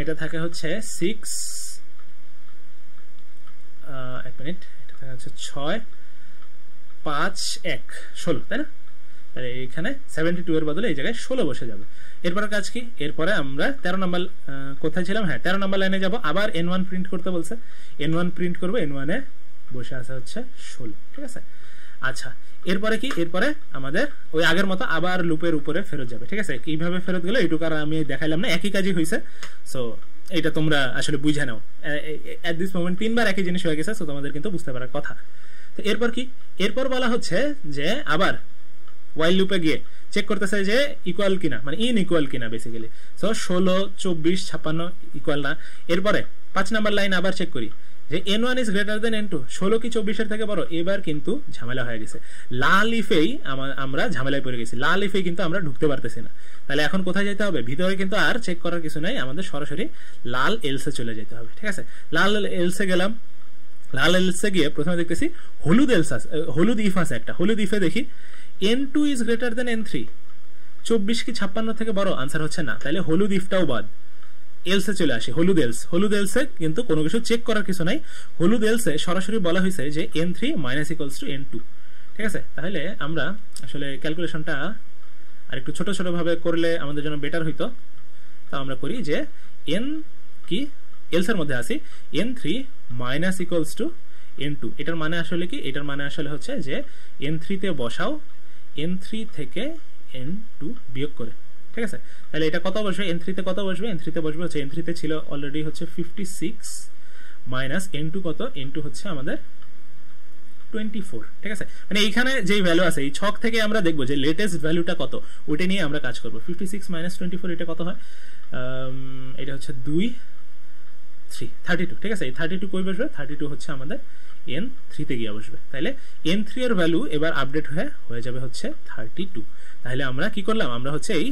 এটা থাকে হচ্ছে 6, এক মিনিট, এটা থাকে হচ্ছে 6 5 1 16, তাই না? তাহলে এখানে 72 এর বদলে এই জায়গায় 16 বসে যাবে। এরপরে কাজ কি, এরপরে আমরা 13 নম্বর কোথায় ছিলাম, হ্যাঁ 13 নম্বর লাইনে যাব, আবার n1 প্রিন্ট করতে বলছে, n1 প্রিন্ট করব, n1 এ বসে আছে হচ্ছে 16, ঠিক আছে। আচ্ছা এরপরে কি, এরপরে আমাদের ওই আগের মতো আবার লুপের উপরে ফেরত যাবে, ঠিক আছে। কিভাবে ফেরত গেল এইটুকু আর আমি দেখাইলাম না, একই কাজই হয়েছে। সো এটা তোমরা আসলে বুঝে নাও, এট দিস মোমেন্ট 3 বার একই জিনিস হয়ে গেছে, সো তোমাদের কিন্তু বুঝতে পারার কথা। তো এরপর কি, এরপর বলা হচ্ছে যে আবার ওয়াইল লুপে গিয়ে চেক করতেছে যে ইকুয়াল কিনা, মানে ইন ইকুয়াল কিনা বেসিক্যালি। সো 16 24 56 ইকুয়াল না। এরপরে 5 নাম্বার লাইন আবার চেক করি যে n1 is greater than n2, 16 কি 24 এর থেকে বড়। এবার কিন্তু ঝামেলা হয়ে গেছে, লাল ইফেই আমরা ঝামেলায় পড়ে গেছি, লাল ইফেই কিন্তু আমরা ঢুকতে পারতেছি না। তাহলে এখন কোথায় যেতে হবে, ভিতরে কিন্তু আর চেক করার কিছু নাই, আমাদের সরাসরি লাল এলসে চলে যেতে হবে, ঠিক আছে। লাল এলসে গেলাম, লাল এলসে গিয়ে প্রথমে দেখতেছি হলুদ এলস আছে, হলুদ ইফ আছে একটা, হলুদ ইফে দেখি n2 is greater than n3, 24 কি 56 থেকে বড়, আনসার হচ্ছে না, তাহলে হলুদ ইফটাও বাদ, এলসে চলে আসি। হলুদ এলস, হলুদ এলসে কিন্তু কোনো কিছু চেক করার কিছু নাই, হলুদ এলসে সরাসরি বলা হয়েছে যে n3 minus equals two n2, ঠিক আছে। তাহলে আমরা আসলে ক্যালকুলেশনটা আর একটু ছোট ছোট ভাবে করলে আমাদের জন্য বেটার হইতো। তা আমরা করি যে n কি এলসের মধ্যে আসি, n3 minus equals two n2, এটার মানে আসলে কি, এটার মানে আসলে হচ্ছে যে n3 তে বসাও n3 থেকে n2 বিয়োগ করে, ঠিক আছে। তাহলে এটা কত বসবে, n3 তে কত বসবে, n3 তে বসবে হচ্ছে, n3 তে ছিল অলরেডি হচ্ছে 56 মাইনাস n2 কত, n2 হচ্ছে আমাদের 24, ঠিক আছে। মানে এইখানে যেই ভ্যালু আছে এই ছক থেকে আমরা দেখবো যে লেটেস্ট ভ্যালুটা কত, ওইটা নিয়ে আমরা কাজ করবো। 56 মাইনাস 24 এটা কত হয়, এটা হচ্ছে 2 3 32, ঠিক আছে। এই 32 কই বসবে, 32 হচ্ছে আমাদের n3 তে গিয়ে বসবে। তাহলে n3 এর ভ্যালু এবার আপডেট হয়ে যাবে হচ্ছে 32। তাহলে আমরা কি করলাম, আমরা হচ্ছে এই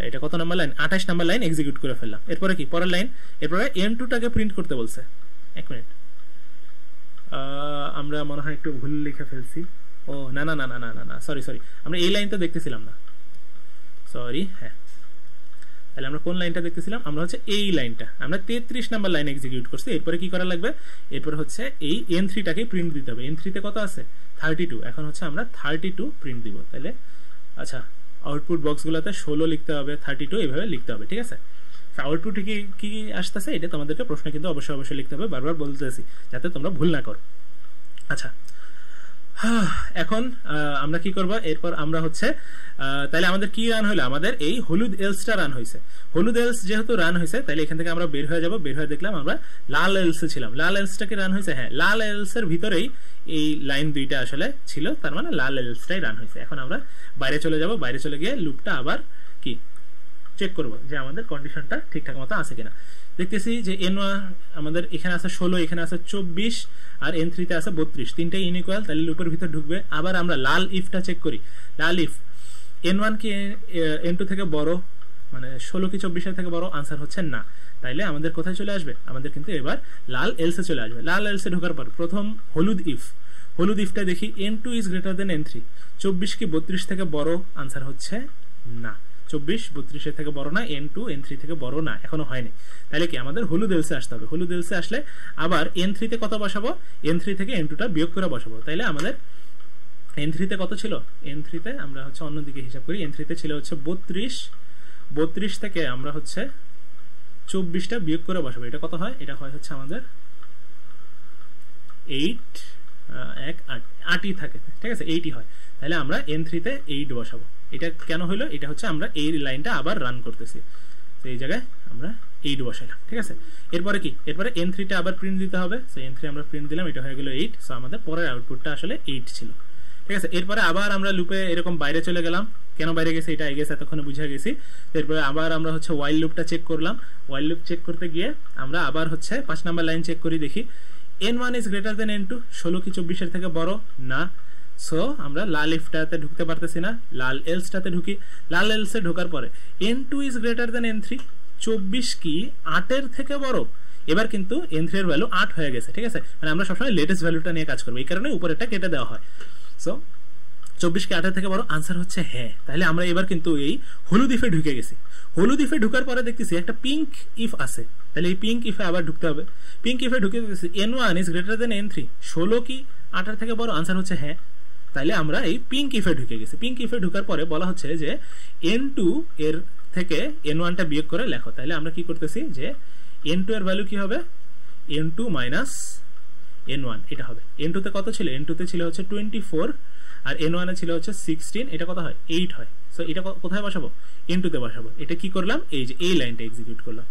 এটা কত number line, 28 number line execute করে ফেললাম। এরপরে কি, পরের লাইন, এরপরে n2 টাকে প্রিন্ট করতে বলছে, এক মিনিট, আমরা মনে হয় একটু ভুল লিখে ফেলছি, ও না না না না না না সরি, আমরা এই লাইনটা দেখতেছিলাম না, সরি। হ্যাঁ তাহলে আমরা কোন লাইনটা দেখতেছিলাম, আমরা হচ্ছে এই লাইনটা, আমরা 33 নাম্বার লাইন এক্সিকিউট করছি। এরপরে কি করা লাগবে, এরপর হচ্ছে এই n3 টাকে প্রিন্ট দিতে হবে। n3 তে কত আছে 32, এখন হচ্ছে আমরা 32 প্রিন্ট দিব। তাহলে আচ্ছা আউটপুট বক্সগুলোতে 16 লিখতে হবে, 32 এইভাবে লিখতে হবে, ঠিক আছে। আউটপুট কি আসতেছে এটা তোমাদেরকে প্রশ্ন কিন্তু অবশ্যই লিখতে হবে, বারবার বলতেছি যাতে তোমরা ভুল না করো। আচ্ছা এখন আমরা কি করব, এরপর আমরা হচ্ছে তাহলে আমাদের কি রান হলো, আমাদের এই হলুদ এলসটা রান হয়েছে। হলুদ এলস যেহেতু রান হয়েছে তাহলে এখান থেকে আমরা বের হয়ে যাব, বের হয়ে দেখলাম আমরা লাল এলসে ছিলাম। লাল এলসটা কি রান হয়েছে, হ্যাঁ লাল এলসের ভিতরেই এই লাইন দুইটা আসলে ছিল, তার মানে লাল এলসটাই রান হয়েছে। এখন আমরা বাইরে চলে যাব, বাইরে চলে গিয়ে লুপটা আবার কি চেক করব যে আমাদের কন্ডিশনটা ঠিকঠাক মতো আছে কিনা। দেখতেছি যে n1 আমাদের এখানে আছে 16, এখানে আছে 24 আর n3 তে আছে 32, তিনটাই ইনইকুয়াল, তাহলে লুপের ভিতর ঢুকবে। আবার আমরা লাল ইফটা চেক করি, লাল ইফ n1 কি n2 থেকে বড়, মানে 16 কি 24 এর থেকে বড়, আনসার হচ্ছে না। তাইলে আমাদের কোথায় চলে আসবে, আমাদের কিন্তু এবার লাল এলসে চলে আসবে। লাল এলসে ঢোকার পর প্রথম হলুদ ইফটা দেখি n2 is greater than n3, 24 কি 32 থেকে বড়, আনসার হচ্ছে না। 24 32 এর থেকে বড় না, n2 n3 থেকে বড় না, এখনো হয়নি। তাহলে কি আমাদের হলুদ এলসে আসতে হবে। হলুদ এলসে আসলে আবার n3 তে কত বসাবো, n3 থেকে n2 টা বিয়োগ করে বসাবো। তাইলে আমাদের n3 তে কত ছিল, n3 তে আমরা হচ্ছে অন্যদিকে হিসাব করি, n3 তে ছিল হচ্ছে 32 থেকে আমরা হচ্ছে 24টা বিয়োগ করে বসাবো। এটা কত হয়, এটা হয় হচ্ছে আমাদের 8ই থাকে, ঠিক আছে, 8ই হয়। তাহলে আমরা n3 তে 8 বসাবো। এটা কেন হলো, এটা হচ্ছে আমরা এই লাইনটা আবার রান করতেছি, তো এই জায়গায় আমরা 8 বসাইলাম, ঠিক আছে। এরপরে কি, এরপরে n3 টা আবার প্রিন্ট দিতে হবে। সো n3 আমরা প্রিন্ট দিলাম, এটা হয়ে গেল 8। সো আমাদের পরের আউটপুটটা আসলে 8 ছিল, ঠিক আছে। এরপরে আবার আমরা লুপে এরকম বাইরে চলে গেলাম, কেন বাইরে গেছে এটা আই গেস এতক্ষণে বুঝে গেছি। এরপরে আবার আমরা হচ্ছে ওয়াইল লুপটা চেক করলাম। ওয়াইল লুপ চেক করতে গিয়ে আমরা আবার হচ্ছে 5 নাম্বার লাইন চেক করি, দেখি n1 is greater than n2, 16 কি 24 এর থেকে বড় না। সো আমরা লাল ইফটাতে ঢুকতে পারতেছি না, লাল এলসটাতে ঢুকি। লাল এলসে ঢোকার পরে n2 is greater than n3, 24 কি 8 এর থেকে বড়। এবার কিন্তু n3 এর ভ্যালু 8 হয়ে গেছে, ঠিক আছে। মানে আমরা সবসময় লেটেস্ট ভ্যালুটা নিয়ে কাজ করবো, এই কারণে উপরেরটা কেটে দেওয়া হয়। সো 24 কি 8 এর থেকে বড়, আনসার হচ্ছে হ্যাঁ। তাহলে আমরা এবার কিন্তু এই হলুদ ইফে ঢুকে গেছি। হলুদ ইফে ঢুকার পরে দেখতেছি একটা পিঙ্ক ইফ আছে, তাহলে এই পিঙ্ক ইফে আবার ঢুকতে হবে। পিঙ্ক ইফে ঢুকে গেছি n1 is greater than n3, 16 কি 8 এর থেকে বড়, আনসার হচ্ছে হ্যাঁ। তাইলে আমরা এই পিঙ্ক ইফে ঢুকে গেছি। পিঙ্ক ইফে ঢুকার পরে বলা হচ্ছে যে n2 এর থেকে n1 টা বিয়োগ করে লেখো। তাহলে আমরা কি করতেছি যে n2 এর ভ্যালু কি হবে, n2 মাইনাস n1 এটা হবে। n2 তে কত ছিল, n2 তে ছিল হচ্ছে 24 আর n1 এ ছিল হচ্ছে 16, এটা কত হয় 8 হয়। সো এটা কোথায় বসাবো, n2 তে বসাবো। এটা কি করলাম, এই যে এই লাইনটা এক্সিকিউট করলাম।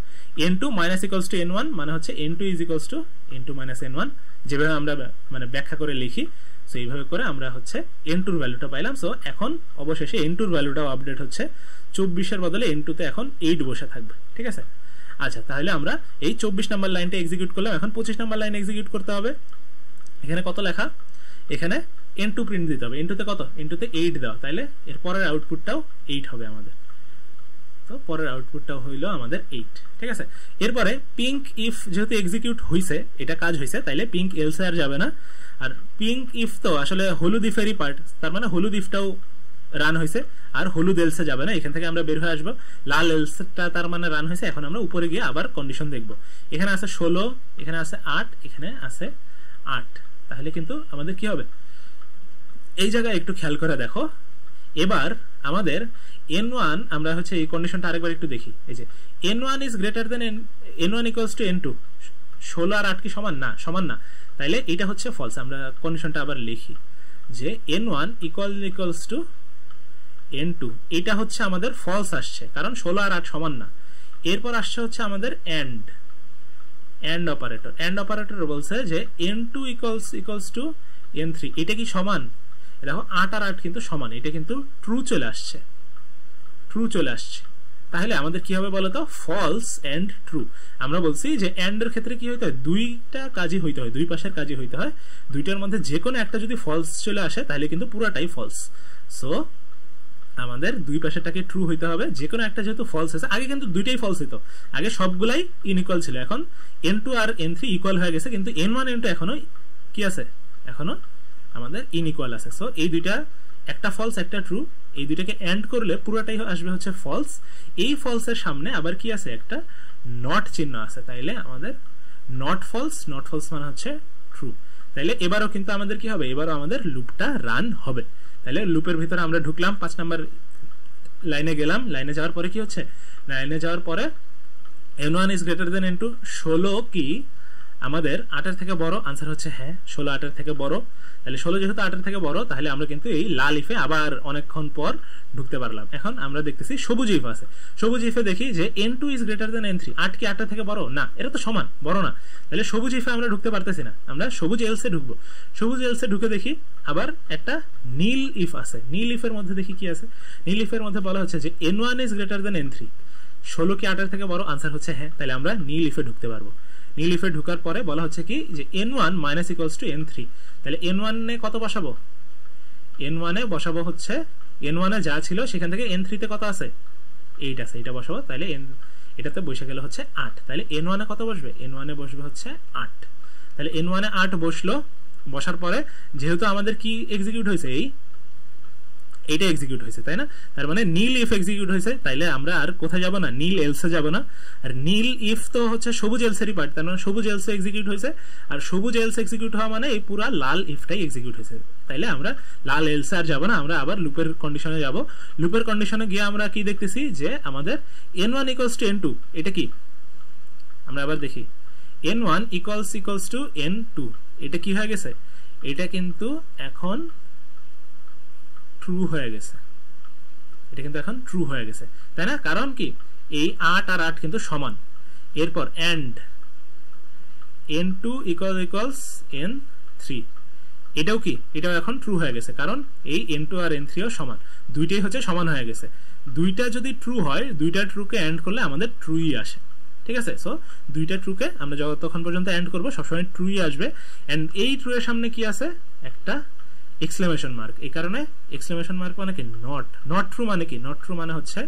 n2 minus equals two n1 মানে হচ্ছে n2 is equals two n2 minus n1, যেভাবে আমরা মানে ব্যাখ্যা করে লিখি। সো এইভাবে করে আমরা হচ্ছে n2 এর ভ্যালুটা পাইলাম। সো এখন অবশেষে n2 এর ভ্যালুটাও আপডেট হচ্ছে, 24 এর বদলে n2 তে এখন 8 বসে থাকবে, ঠিক আছে। আচ্ছা, তাহলে আমরা এই 24 নাম্বার লাইনটা এক্সিকিউট করলাম। এখন 25 নাম্বার লাইন এক্সিকিউট করতে হবে। এখানে কত লেখা, এখানে n2 প্রিন্ট দিতে হবে। n2 তে কত, n2 তে 8 দাও, তাহলে এর পরের আউটপুটটাও 8 হবে আমাদের। তো পরের আউটপুটটাও হইলো আমাদের 8, ঠিক আছে। এরপরে পিঙ্ক ইফ যেহেতু এক্সিকিউট হইছে, এটা কাজ হইছে, তাইলে পিঙ্ক এলসে আর যাবে না। আর পিঙ্ক ইফ তো আসলে হলুদ ইফেরই পার্ট, তার মানে হলুদ ইফটাও রান হয়েছে, আর হলুদ এলসে যাবে না, এখান থেকে আমরা বের হয়ে আসবো। লাল এলসটা তার মানে রান হয়েছে। এখন আমরা উপরে গিয়ে আবার কন্ডিশন দেখবো। এখানে আছে 16, এখানে আছে 8, এখানে আছে 8, তাহলে কিন্তু আমাদের কি হবে, এই জায়গায় একটু খেয়াল করে দেখো। এবার আমাদের n1, আমরা হচ্ছে এই কন্ডিশনটা আরেকবার একটু দেখি। এই যে n1 is greater than n1 equals two n2, 16 আর 8 কি সমান না, সমান না। তাইলে এটা হচ্ছে ফলস। আমরা কন্ডিশনটা আবার লিখি যে n1 ইকুয়ালস টু n2, এটা হচ্ছে আমাদের ফলস আসছে, কারণ 16 আর 8 সমান না। এরপর আসছে হচ্ছে আমাদের এন্ড অপারেটর। এন্ড অপারেটর বলছে যে n2 ইকুয়ালস টু n3, এটা কি সমান, দেখো 8 আর 8 কিন্তু সমান, এটা কিন্তু ট্রু চলে আসছে, ট্রু চলে আসছে। তাহলে আমাদের কি হবে বলতো, ফলস এন্ড ট্রু। আমরা বলছি যে এন্ড এর ক্ষেত্রে কি হইতে হয়, দুইটা কাজই হইতে হয়, দুই পাশের কাজই হইতে হয়। দুইটার মধ্যে যে কোনো একটা যদি ফলস চলে আসে তাহলে কিন্তু পুরাটাই ফলস। সো আমাদের দুই পাশেরটাকে ট্রু হইতে হবে, যে কোনো একটা যেহেতু ফলস আছে। আগে কিন্তু দুইটাই ফলস হইতো, আগে সবগুলাই ইনইকুয়াল ছিল। এখন n2 আর n3 ইকুয়াল হয়ে গেছে, কিন্তু n1 n2 এখনো কি আছে, এখনো আমাদের ইনইকুয়াল আছে। সো এই দুইটা, একটা ফলস একটা ট্রু, এই দুইটাকে এন্ড করলে পুরোটাই আসবে হচ্ছে ফলস। এই ফলসের সামনে আবার কি আছে, একটা নট চিহ্ন আছে, তাইলে আমাদের নট ফলস মানে হচ্ছে ট্রু। তাইলে এবারও কিন্তু আমাদের কি হবে, এবারও আমাদের লুপটা রান হবে। তাহলে লুপের ভিতরে আমরা ঢুকলাম, 5 নাম্বার লাইনে গেলাম। লাইনে যাওয়ার পরে কি হচ্ছে, লাইনে যাওয়ার পরে n1 is greater than n2, 16 কি আমাদের 8 এর থেকে বড়, আনসার হচ্ছে হ্যাঁ, 16 8 এর থেকে বড়। তাহলে 16 যেহেতু 8 এর থেকে বড়, তাহলে আমরা কিন্তু এই লাল ইফে আবার অনেকক্ষণ পর ঢুকতে পারলাম। এখন আমরা দেখতেছি সবুজ ইফ আছে। সবুজ ইফে দেখি যে n2 is greater than n3, 8 কি 8 এর থেকে বড় না, এটা তো সমান, বড় না। তাহলে সবুজ ইফে আমরা ঢুকতে পারতেছি না, আমরা সবুজ এলসে ঢুকবো। সবুজ এলসে ঢুকে দেখি আবার একটা নীল ইফ আছে। নীল ইফের মধ্যে দেখি কি আছে, নীল ইফের মধ্যে বলা হচ্ছে যে n1 is greater than n3, 16 কি 8 এর থেকে বড়, আনসার হচ্ছে হ্যাঁ। তাহলে আমরা নীল ইফে ঢুকতে পারবো। নীল ইফে ঢুকার পরে বলা হচ্ছে কি যে n1 minus equals two n3, তাহলে n1 এ কত বসাবো, n1 এ বসাবো হচ্ছে n1 এ যা ছিল সেখান থেকে n3 তে কত আছে, 8 আছে, এটা বসাবো। তাহলে এটাতে বসে গেল হচ্ছে 8। তাহলে n1 এ কত বসবে, n1 এ বসবে হচ্ছে 8। তাহলে n1 এ 8 বসলো। বসার পরে যেহেতু আমাদের কি এক্সিকিউট হয়েছে, এইটা এক্সিকিউট হয়েছে, তাই না? তার মানে নীল ইফ এক্সিকিউট হয়েছে। তাইলে আমরা আর কোথায় যাব না, নীল এলসে যাব না। আর নীল ইফ তো হচ্ছে সবুজ এলসেরই পার্ট, তার মানে সবুজ এলসে এক্সিকিউট হয়েছে। আর সবুজ এলসে এক্সিকিউট হওয়া মানে এই পুরা লাল ইফটাই এক্সিকিউট হয়েছে। তাইলে আমরা লাল এলসে আর যাব না, আমরা আবার লুপের কন্ডিশনে যাব। লুপের কন্ডিশনে গিয়ে আমরা কি দেখতেছি যে আমাদের n1 ইকুয়ালস টু n2, এটা কি, আমরা আবার দেখি n1 ইকুয়ালস টু n2, এটা কি হয়ে গেছে, এটা কিন্তু এখন ট্রু হয়ে গেছে, এটা কিন্তু এখন ট্রু হয়ে গেছে, তাই না? কারণ কি, এই 8 আর 8 কিন্তু সমান, এরপর এন্ড n2 ইকুয়ালস n3, এটাও কি, এটাও এখন ট্রু হয়ে গেছে, কারণ এই n2 আর n3 ও সমান, দুইটাই হচ্ছে সমান হয়ে গেছে। দুইটা যদি ট্রু হয়, দুইটা ট্রুকে এন্ড করলে আমাদের ট্রুই আসে, ঠিক আছে। সো দুইটা ট্রুকে আমরা যতক্ষণ পর্যন্ত এন্ড করবো সবসময় ট্রুই আসবে। এন্ড এই ট্রু এর সামনে কি আছে, একটা এক্সক্লেমেশন মার্ক, এই কারণে এক্সক্লেমেশন মার্ক মানে কি নট ট্রু মানে কি, নট ট্রু মানে হচ্ছে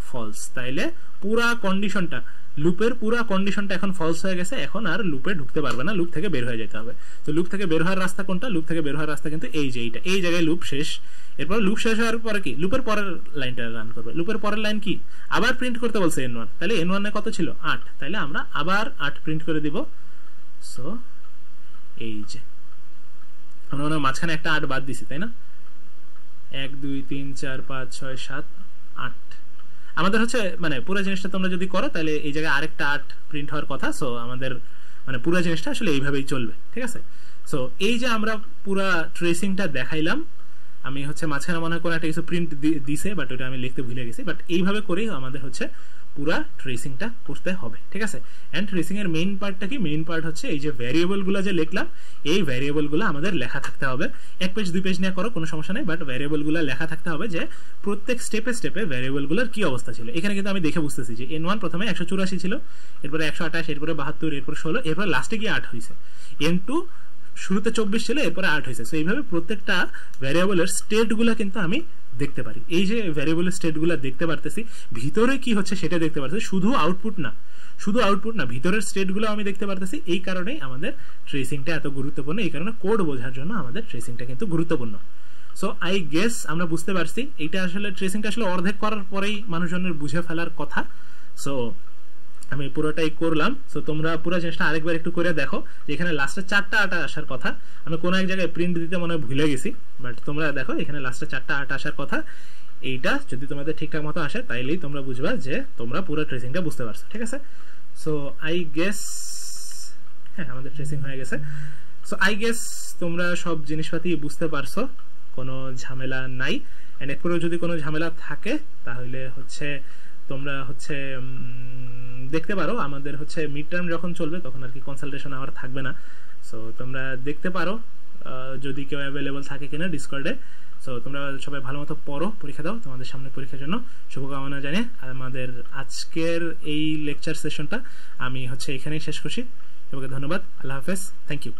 ফলস। তাইলে পুরা কন্ডিশনটা, লুপের পুরা কন্ডিশনটা এখন ফলস হয়ে গেছে, এখন আর লুপে ঢুকতে পারবে না, লুপ থেকে বের হয়ে যেতে হবে। তো লুপ থেকে বের হওয়ার রাস্তা কোনটা, লুপ থেকে বের হওয়ার রাস্তা কিন্তু এই যে এইটা, এই জায়গায় লুপ শেষ। এরপর লুপ শেষ হওয়ার পরে কি, লুপের পরের লাইনটা রান করবে। লুপের পরের লাইন কি, আবার প্রিন্ট করতে বলছে n1, তাহলে n1 এ কত ছিল 8, তাইলে আমরা আবার 8 প্রিন্ট করে দিব। সো এই যে আমরা মাঝখানে একটা 8 বাদ দিছি, তাই না, 1 2 3 4 5 6 7 8, আমাদের হচ্ছে মানে পুরো জিনিসটা তোমরা যদি করো তাহলে এই জায়গায় আরেকটা 8 প্রিন্ট হওয়ার কথা। সো আমাদের মানে পুরো জিনিসটা আসলে এইভাবেই চলবে, ঠিক আছে। সো এই যে আমরা পুরো ট্রেসিংটা দেখাইলাম, আমি হচ্ছে মাঝখানে মনে হয় কোনো একটা কিছু প্রিন্ট দিছে, বাট ওটা আমি লিখতে ভুলে গেছি, বাট এইভাবে করেই আমাদের হচ্ছে পুরা ট্রেসিংটা করতে হবে, ঠিক আছে। এন্ড ট্রেসিং এর মেইন পার্টটা কি, মেইন পার্ট হচ্ছে এই যে ভ্যারিয়েবল গুলো যে লিখলাম, এই ভ্যারিয়েবল গুলো আমাদের লেখা থাকতে হবে। 1 পেজ 2 পেজ নিয়ে করো কোনো সমস্যা নেই, বাট ভ্যারিয়েবল গুলো লেখা থাকতে হবে যে প্রত্যেক স্টেপে স্টেপে ভ্যারিয়েবল গুলোর কি অবস্থা ছিল। এখানে কিন্তু আমি দেখে বুঝতেছি যে n1 প্রথমে 184 ছিল, এরপরে 128, এরপরে 72, এরপরে 16, এরপর লাস্টে গিয়ে 8 হয়েছে। n2 শুরুতে 24 ছিল, এরপরে 8 হয়েছে। সো এইভাবে প্রত্যেকটা ভ্যারিয়েবলের স্টেট গুলা কিন্তু আমি দেখতে পারি। এই যে ভ্যারিয়েবলের স্টেট গুলা দেখতে পারতেছি, ভিতরে কি হচ্ছে সেটা দেখতে পারতেছি, শুধু আউটপুট না, ভিতরের স্টেট গুলো আমি দেখতে পারতেছি। এই কারণেই আমাদের ট্রেসিংটা এত গুরুত্বপূর্ণ, এই কারণে কোড বোঝার জন্য আমাদের ট্রেসিংটা কিন্তু গুরুত্বপূর্ণ। সো আই গেস আমরা বুঝতে পারছি, এইটা আসলে ট্রেসিংটা আসলে অর্ধেক করার পরেই মানুষজনের বুঝে ফেলার কথা। সো আমি পুরোটাই করলাম। সো তোমরা পুরো জিনিসটা আরেকবার একটু করে দেখো, যে এখানে লাস্টে 4টা 8 আসার কথা, আমি কোনো এক জায়গায় প্রিন্ট দিতে মনে হয় ভুলে গেছি, বাট তোমরা দেখো এখানে লাস্টে 4টা 8 আসার কথা। এইটা যদি তোমাদের ঠিকঠাক মতো আসে তাইলেই তোমরা বুঝবা যে তোমরা পুরো ট্রেসিংটা বুঝতে পারছো, ঠিক আছে। সো আই গেস হ্যাঁ, আমাদের ট্রেসিং হয়ে গেছে। সো আই গেস তোমরা সব জিনিসপাতি বুঝতে পারছো, কোনো ঝামেলা নাই। এন্ড এরপরেও যদি কোনো ঝামেলা থাকে তাহলে হচ্ছে তোমরা হচ্ছে দেখতে পারো, আমাদের হচ্ছে মিড টার্ম যখন চলবে তখন আর কি কনসালটেশন আওয়ার থাকবে না। সো তোমরা দেখতে পারো যদি কেউ অ্যাভেলেবল থাকে কিনা ডিসকর্ডে। সো তোমরা সবাই ভালো মতো পড়ো, পরীক্ষা দাও, তোমাদের সামনে পরীক্ষার জন্য শুভকামনা জানিয়ে আমাদের আজকের এই লেকচার সেশনটা আমি হচ্ছে এখানেই শেষ করছি। সবাইকে ধন্যবাদ, আল্লাহ হাফেজ, থ্যাংক ইউ।